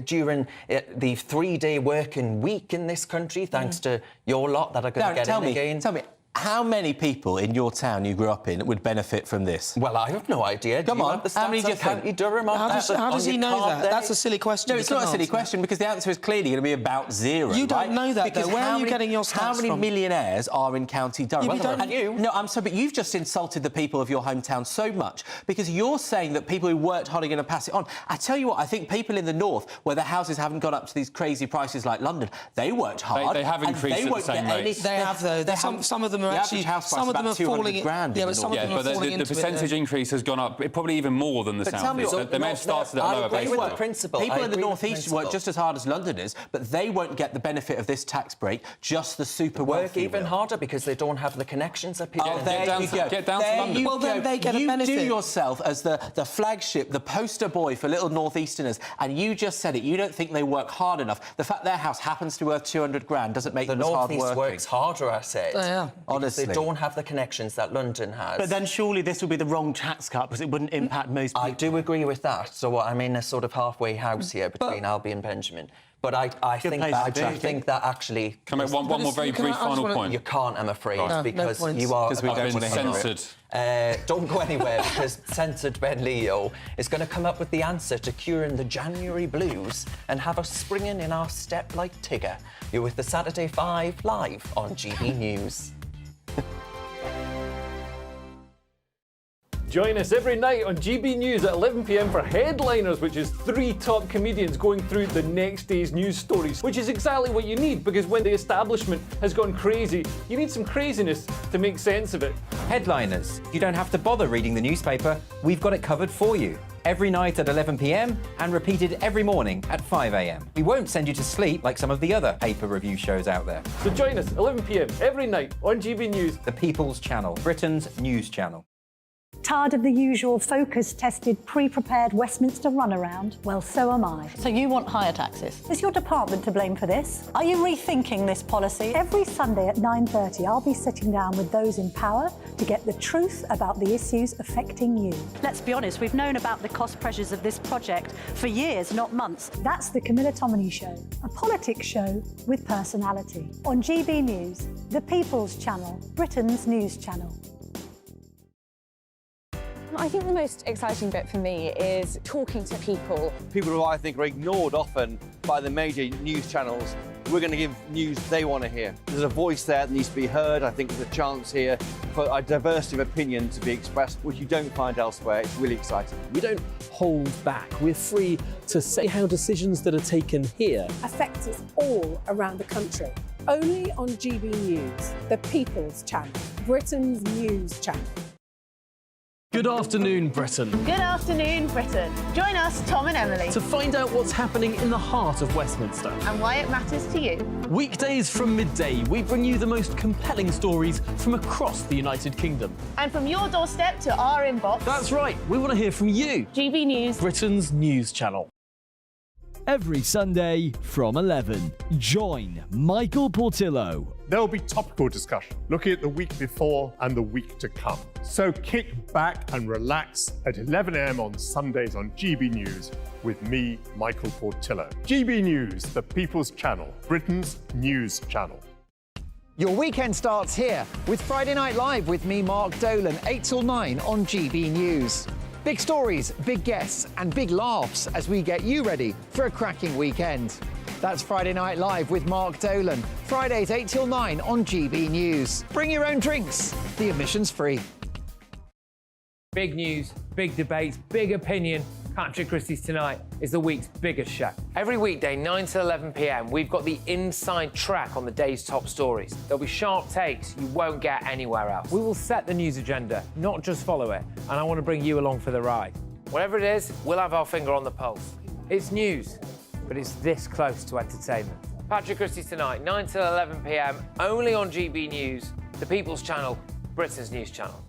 during the 3-day working week in this country, thanks to your lot that are going to get in again. Tell me, how many people in your town you grew up in would benefit from this? Well, I have no idea. Come on, how many do you think? Durham? How does he know that? That's a silly question. No, it's not a silly question because the answer is clearly going to be about 0. You don't right? know that, because though. Where are you getting your stats How many from? millionaires are in County Durham? Yeah, but you don't. No, I'm sorry, but you've just insulted the people of your hometown so much because you're saying that people who worked hard are going to pass it on. I tell you what, I think people in the north, where the houses haven't gone up to these crazy prices like London, they worked hard. They have increased at the same rate. They have, though. Some of them are actually... Some of them are falling... Yeah, but some of them are falling into the percentage increase has gone up, probably even more than the south east. They may have started at a lower base. With the principle. People in the north east work just as hard as Londoners, but they won't get the benefit of this tax break. Just the super wealthy work even harder because they don't have the connections that people. There you go. Get down to London. Well, then they get a benefit. You do yourself as the flagship, the poster boy for little northeasterners, and you just said it. You don't think they work hard enough. The fact their house happens to be worth 200 grand doesn't make them as hard working. The northeast works harder, I said. Yeah. Honestly, they don't have the connections that London has. But then surely this would be the wrong tax cut because it wouldn't impact most people. I do agree with that. So I'm in a sort of halfway house here between Albie and Benjamin. But I think that actually... Can I make one more very brief final point? You can't, I'm afraid, because no you are... Because we don't want to censored. Don't go anywhere, because censored Ben Leo is going to come up with the answer to curing the January blues and have us springing in our step like Tigger. You're with the Saturday 5 live on GB News. Join us every night on GB News at 11 p.m. for Headliners, which is 3 top comedians going through the next day's news stories, which is exactly what you need, because when the establishment has gone crazy, you need some craziness to make sense of it. Headliners. You don't have to bother reading the newspaper. We've got it covered for you. Every night at 11 p.m. and repeated every morning at 5 a.m. We won't send you to sleep like some of the other paper review shows out there. So join us 11 p.m. every night on GB News. The People's Channel, Britain's news channel. Tired of the usual focus-tested, pre-prepared Westminster runaround? Well, so am I. So you want higher taxes? Is your department to blame for this? Are you rethinking this policy? Every Sunday at 9:30, I'll be sitting down with those in power to get the truth about the issues affecting you. Let's be honest, we've known about the cost pressures of this project for years, not months. That's the Camilla Tominey Show, a politics show with personality. On GB News, the People's Channel, Britain's news channel. I think the most exciting bit for me is talking to people. People who I think are ignored often by the major news channels. We're going to give news they want to hear. There's a voice there that needs to be heard. I think there's a chance here for a diversity of opinion to be expressed, which you don't find elsewhere. It's really exciting. We don't hold back. We're free to say how decisions that are taken here affect us all around the country. Only on GB News, the People's Channel, Britain's news channel. Good afternoon, Britain. Good afternoon, Britain. Join us, Tom and Emily, To find out what's happening in the heart of Westminster. and why it matters to you. Weekdays from midday, we bring you the most compelling stories from across the United Kingdom. And from your doorstep to our inbox. That's right, we want to hear from you. GB News, Britain's news channel. Every Sunday from 11, join Michael Portillo. There will be topical discussion, looking at the week before and the week to come. So kick back and relax at 11 a.m. on Sundays on GB News with me, Michael Portillo. GB News, the People's Channel, Britain's news channel. Your weekend starts here with Friday Night Live with me, Mark Dolan, 8 till 9 on GB News. Big stories, big guests, and big laughs as we get you ready for a cracking weekend. That's Friday Night Live with Mark Dolan. Fridays 8 till 9 on GB News. Bring your own drinks. The admission's free. Big news, big debates, big opinion. Patrick Christie's Tonight is the week's biggest show. Every weekday, 9 to 11 p.m, we've got the inside track on the day's top stories. There'll be sharp takes you won't get anywhere else. We will set the news agenda, not just follow it, and I want to bring you along for the ride. Whatever it is, we'll have our finger on the pulse. It's news, but it's this close to entertainment. Patrick Christie's Tonight, 9 to 11 p.m, only on GB News, the People's Channel, Britain's news channel.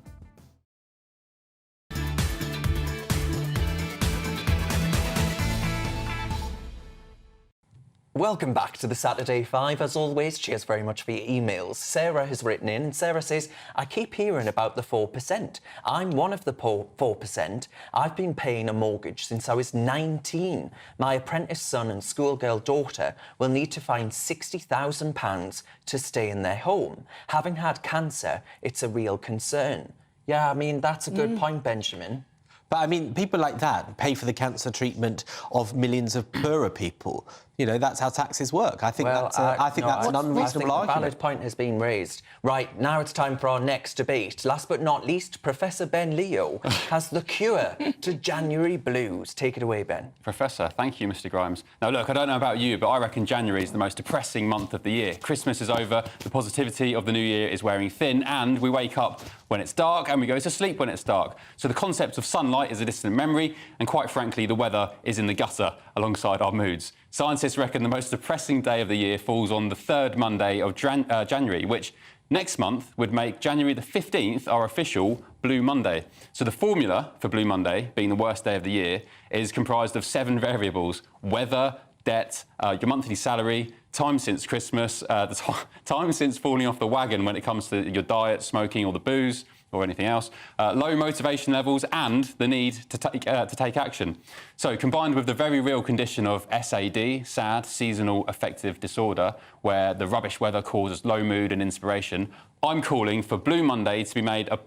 Welcome back to the Saturday 5. As always, cheers very much for your emails. Sarah has written in, and Sarah says, I keep hearing about the 4%. I'm one of the 4%. I've been paying a mortgage since I was 19. My apprentice son and schoolgirl daughter will need to find £60,000 to stay in their home. Having had cancer, it's a real concern. Yeah, I mean, that's a good point, Benjamin. But, I mean, people like that pay for the cancer treatment of millions of poorer people. You know, that's how taxes work. I think that's an unreasonable I think argument. a valid point has been raised. Right, now it's time for our next debate. Last but not least, Professor Ben Leo has the cure to January blues. Take it away, Ben. Professor, thank you, Mr. Grimes. Now, look, I don't know about you, but I reckon January is the most depressing month of the year. Christmas is over, the positivity of the new year is wearing thin, and we wake up when it's dark and we go to sleep when it's dark. So the concept of sunlight is a distant memory, and quite frankly, the weather is in the gutter alongside our moods. Scientists reckon the most depressing day of the year falls on the third Monday of January, which next month would make January the 15th our official Blue Monday. So the formula for Blue Monday, being the worst day of the year, is comprised of 7 variables: weather, debt, your monthly salary, time since Christmas, the time since falling off the wagon when it comes to your diet, smoking or the booze, or anything else, low motivation levels, and the need to take action. So, combined with the very real condition of SAD, sad, seasonal affective disorder, where the rubbish weather causes low mood and inspiration, I'm calling for Blue Monday to be made a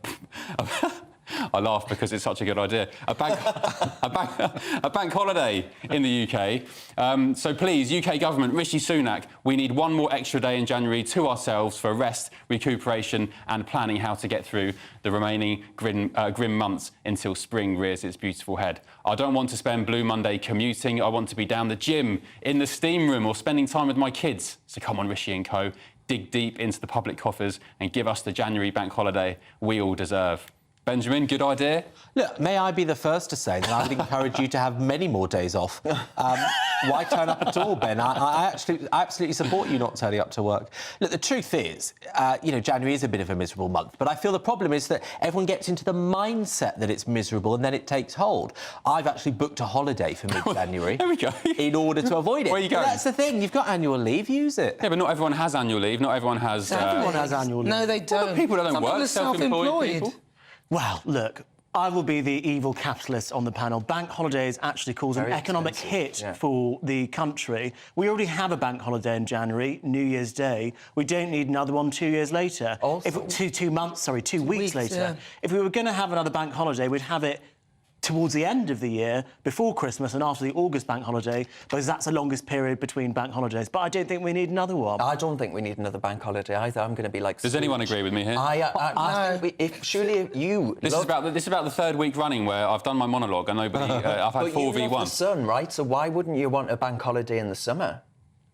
I laugh because it's such a good idea. A bank holiday in the UK. So please, UK government, Rishi Sunak, we need one more extra day in January to ourselves for rest, recuperation and planning how to get through the remaining grim months until spring rears its beautiful head. I don't want to spend Blue Monday commuting. I want to be down the gym, in the steam room or spending time with my kids. So come on, Rishi and co, dig deep into the public coffers and give us the January bank holiday we all deserve. Benjamin, good idea? Look, may I be the first to say that I would encourage you to have many more days off. Why turn up at all, Ben? I absolutely support you not turning up to work. Look, the truth is, you know, January is a bit of a miserable month, but I feel the problem is that everyone gets into the mindset that it's miserable and then it takes hold. I've actually booked a holiday for mid-January. There we go. In order to avoid it. Where are you going? That's the thing. You've got annual leave. Use it. Yeah, but not everyone has annual leave. Not everyone has... Everyone has annual leave. No, they don't. Well, people don't Some work. people are Self-employed people. Well, look, I will be the evil capitalist on the panel. Bank holidays actually cause an economic hit for the country. We already have a bank holiday in January, New Year's Day. We don't need another one 2 years later. Also, 2 weeks later. Yeah. If we were going to have another bank holiday, we'd have it towards the end of the year, before Christmas and after the August bank holiday, because that's the longest period between bank holidays. But I don't think we need another one. I don't think we need another bank holiday either. I'm going to be like... Does anyone agree with me here? I think surely you... This is about the third week running where I've done my monologue and nobody... I've had 4v1. But you love the sun, right? So why wouldn't you want a bank holiday in the summer?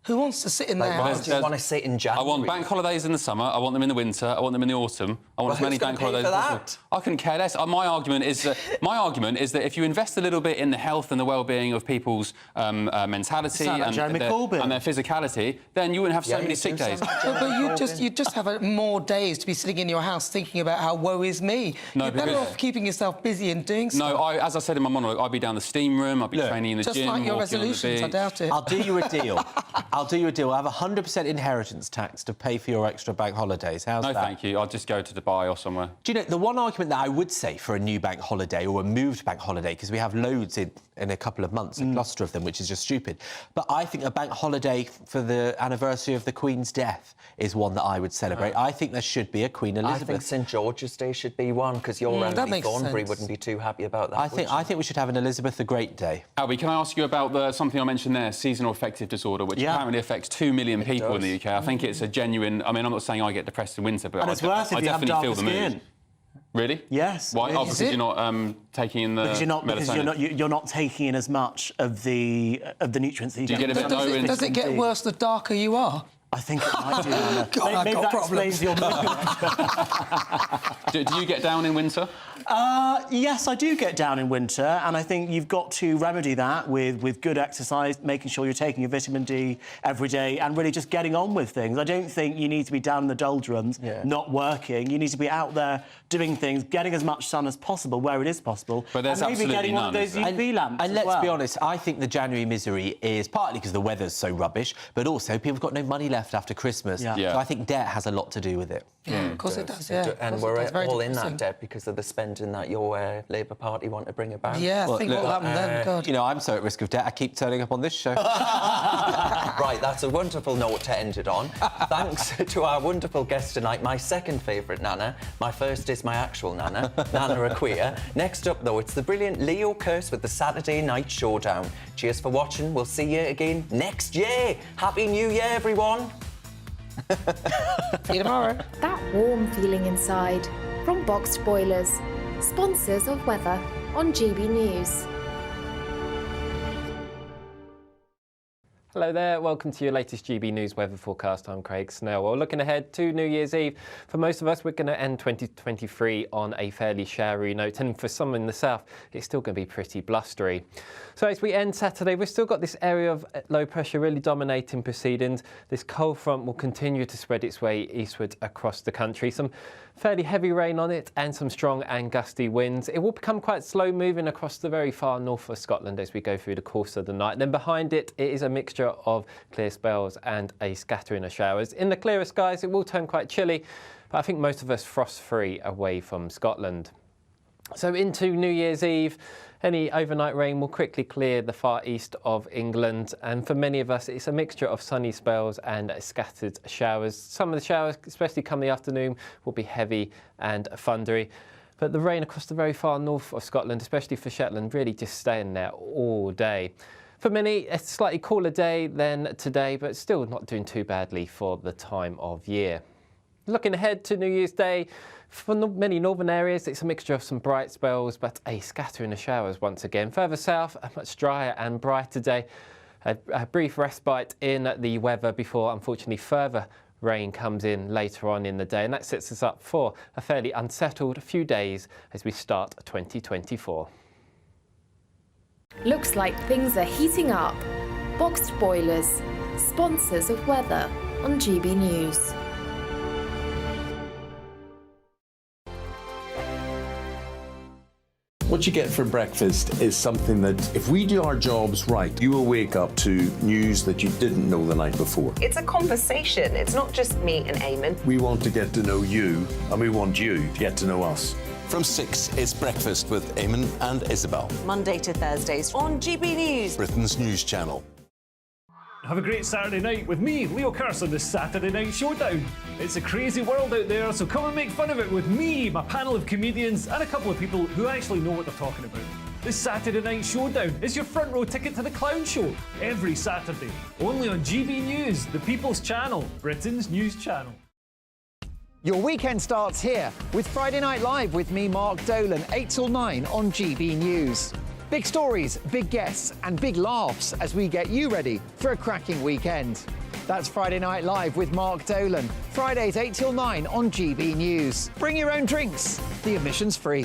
Who wants to sit in their Why house? do you want to sit in January? I want bank holidays in the summer, I want them in the winter, I want them in the autumn, I want as many bank holidays as possible. I couldn't care less. My argument is that if you invest a little bit in the health and the well-being of people's mentality and their physicality, then you wouldn't have so many sick days. But you just have more days to be sitting in your house thinking about how woe is me. No, You're better off keeping yourself busy and doing stuff. No, as I said in my monologue, I'd be down the steam room, I'd be training in the gym, just like your walking on the resolutions, I beach. doubt it. I'll do you a deal. I'll do you a deal. I have 100% inheritance tax to pay for your extra bank holidays. How's that? No, thank you. I'll just go to Dubai or somewhere. Do you know, the one argument that I would say for a new bank holiday or a moved bank holiday, because we have loads in a couple of months, a cluster of them, which is just stupid, but I think a bank holiday for the anniversary of the Queen's death is one that I would celebrate. I think there should be a Queen Elizabeth. I think St George's Day should be one, because your Emily Thornbury wouldn't be too happy about that. I think we should have an Elizabeth the Great Day. Albie, can I ask you about something I mentioned there, seasonal affective disorder, which apparently affects 2 million people in the UK. I think it's a genuine... I mean, I'm not saying I get depressed in winter, but and it's worse if you have definitely feel the darker mood. skin. Really? Yes. Why? Oh, because you're not taking in the melatonin. You're not taking in as much of the nutrients that you get. Does it get worse the darker you are? I think it might do. God, Maybe that problems. explains your mood. Do you get down in winter? Yes, I do get down in winter, and I think you've got to remedy that with good exercise, making sure you're taking your vitamin D every day, and really just getting on with things. I don't think you need to be down in the doldrums, not working. You need to be out there doing things, getting as much sun as possible where it is possible. But there's and maybe absolutely getting one of those UV lamps. And let's be honest, I think the January misery is partly because the weather's so rubbish, but also people have got no money left after Christmas. Yeah. So I think debt has a lot to do with it. Yeah, of course it does, yeah. And we're all in that debt because of the spending that your Labour Party want to bring about. Yeah, I think what will happen then, God. You know, I'm so at risk of debt, I keep turning up on this show. Right, that's a wonderful note to end it on. Thanks to our wonderful guest tonight, my second favourite Nana. My first is my actual Nana, Nana Aquia. Next up, though, it's the brilliant Leo Curse with the Saturday Night Showdown. Cheers for watching. We'll see you again next year. Happy New Year, everyone. See you tomorrow. That warm feeling inside from Boxed Boilers, sponsors of weather on GB News. Hello there, welcome to your latest GB News weather forecast. I'm Craig Snell. Well, looking ahead to New Year's Eve, for most of us, we're going to end 2023 on a fairly showery note, and for some in the south, it's still going to be pretty blustery. So as we end Saturday, we've still got this area of low pressure really dominating proceedings. This cold front will continue to spread its way eastward across the country. Some fairly heavy rain on it and some strong and gusty winds. It will become quite slow moving across the very far north of Scotland as we go through the course of the night. And then behind it, it is a mixture of clear spells and a scattering of showers. In the clearer skies, it will turn quite chilly, but I think most of us frost-free away from Scotland. So into New Year's Eve, any overnight rain will quickly clear the far east of England, and for many of us it's a mixture of sunny spells and scattered showers. Some of the showers, especially come the afternoon, will be heavy and thundery, but the rain across the very far north of Scotland, especially for Shetland, really just staying there all day. For many, a slightly cooler day than today, but still not doing too badly for the time of year. Looking ahead to New Year's Day, for many northern areas, it's a mixture of some bright spells, but a scattering of showers once again. Further south, a much drier and brighter day. A brief respite in the weather before, unfortunately, further rain comes in later on in the day, and that sets us up for a fairly unsettled few days as we start 2024. Looks like things are heating up. Boxed Boilers, sponsors of weather on GB News. What you get for breakfast is something that, if we do our jobs right, you will wake up to news that you didn't know the night before. It's a conversation. It's not just me and Eamon. We want to get to know you, and we want you to get to know us. From 6, it's Breakfast with Eamon and Isabel. Monday to Thursdays on GB News, Britain's news channel. Have a great Saturday night with me, Leo Curse, on the Saturday Night Showdown. It's a crazy world out there, so come and make fun of it with me, my panel of comedians, and a couple of people who actually know what they're talking about. This Saturday Night Showdown is your front row ticket to the clown show every Saturday, only on GB News, the People's Channel, Britain's news channel. Your weekend starts here with Friday Night Live with me, Mark Dolan, 8 till 9 on GB News. Big stories, big guests and big laughs as we get you ready for a cracking weekend. That's Friday Night Live with Mark Dolan, Fridays 8 till 9 on GB News. Bring your own drinks, the admission's free.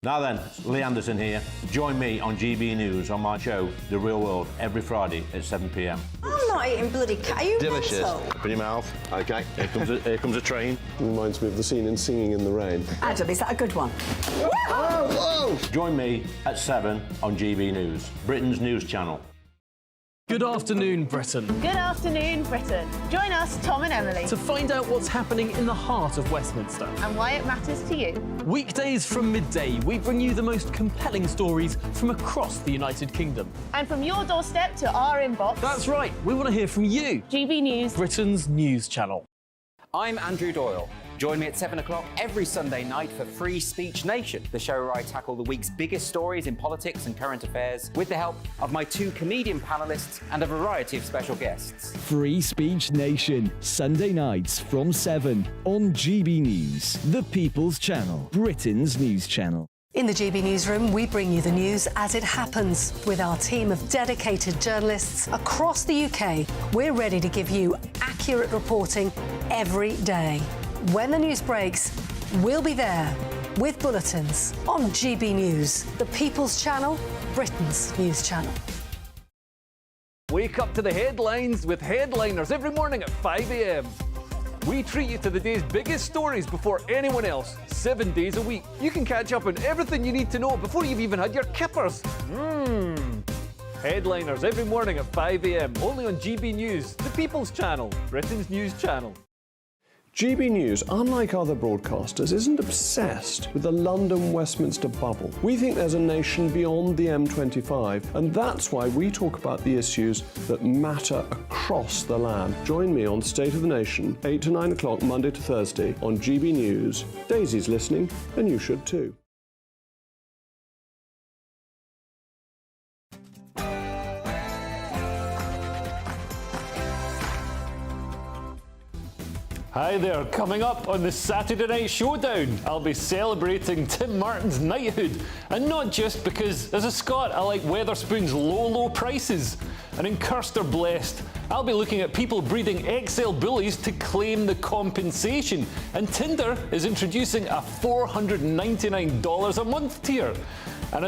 Now then, Lee Anderson here. Join me on GB News on my show, The Real World, every Friday at 7 p.m. I'm not eating bloody cat. Are you Delicious. mental? Open your mouth. OK, here comes a train. Reminds me of the scene in Singing in the Rain. Adam, is that a good one? Whoa! Join me at 7 on GB News, Britain's news channel. Good afternoon, Britain. Good afternoon, Britain. Join us, Tom and Emily, To find out what's happening in the heart of Westminster. and why it matters to you. Weekdays from midday, we bring you the most compelling stories from across the United Kingdom. And from your doorstep to our inbox. That's right, we want to hear from you. GB News, Britain's news channel. I'm Andrew Doyle. Join me at 7 o'clock every Sunday night for Free Speech Nation, the show where I tackle the week's biggest stories in politics and current affairs with the help of my 2 comedian panellists and a variety of special guests. Free Speech Nation, Sunday nights from 7 on GB News, the People's Channel, Britain's news channel. In the GB Newsroom, we bring you the news as it happens with our team of dedicated journalists across the UK. We're ready to give you accurate reporting every day. When the news breaks, we'll be there with bulletins on GB News, the People's Channel, Britain's news channel. Wake up to the headlines with Headliners every morning at 5 a.m. We treat you to the day's biggest stories before anyone else, 7 days a week. You can catch up on everything you need to know before you've even had your kippers. Headliners every morning at 5 a.m, only on GB News, the People's Channel, Britain's news channel. GB News, unlike other broadcasters, isn't obsessed with the London-Westminster bubble. We think there's a nation beyond the M25, and that's why we talk about the issues that matter across the land. Join me on State of the Nation, 8 to 9 o'clock, Monday to Thursday, on GB News. Daisy's listening, and you should too. Hi there, coming up on the Saturday Night Showdown, I'll be celebrating Tim Martin's knighthood. And not just because, as a Scot, I like Wetherspoon's low prices. And in Cursed or Blessed, I'll be looking at people breeding XL bullies to claim the compensation. And Tinder is introducing a $499 a month tier. And as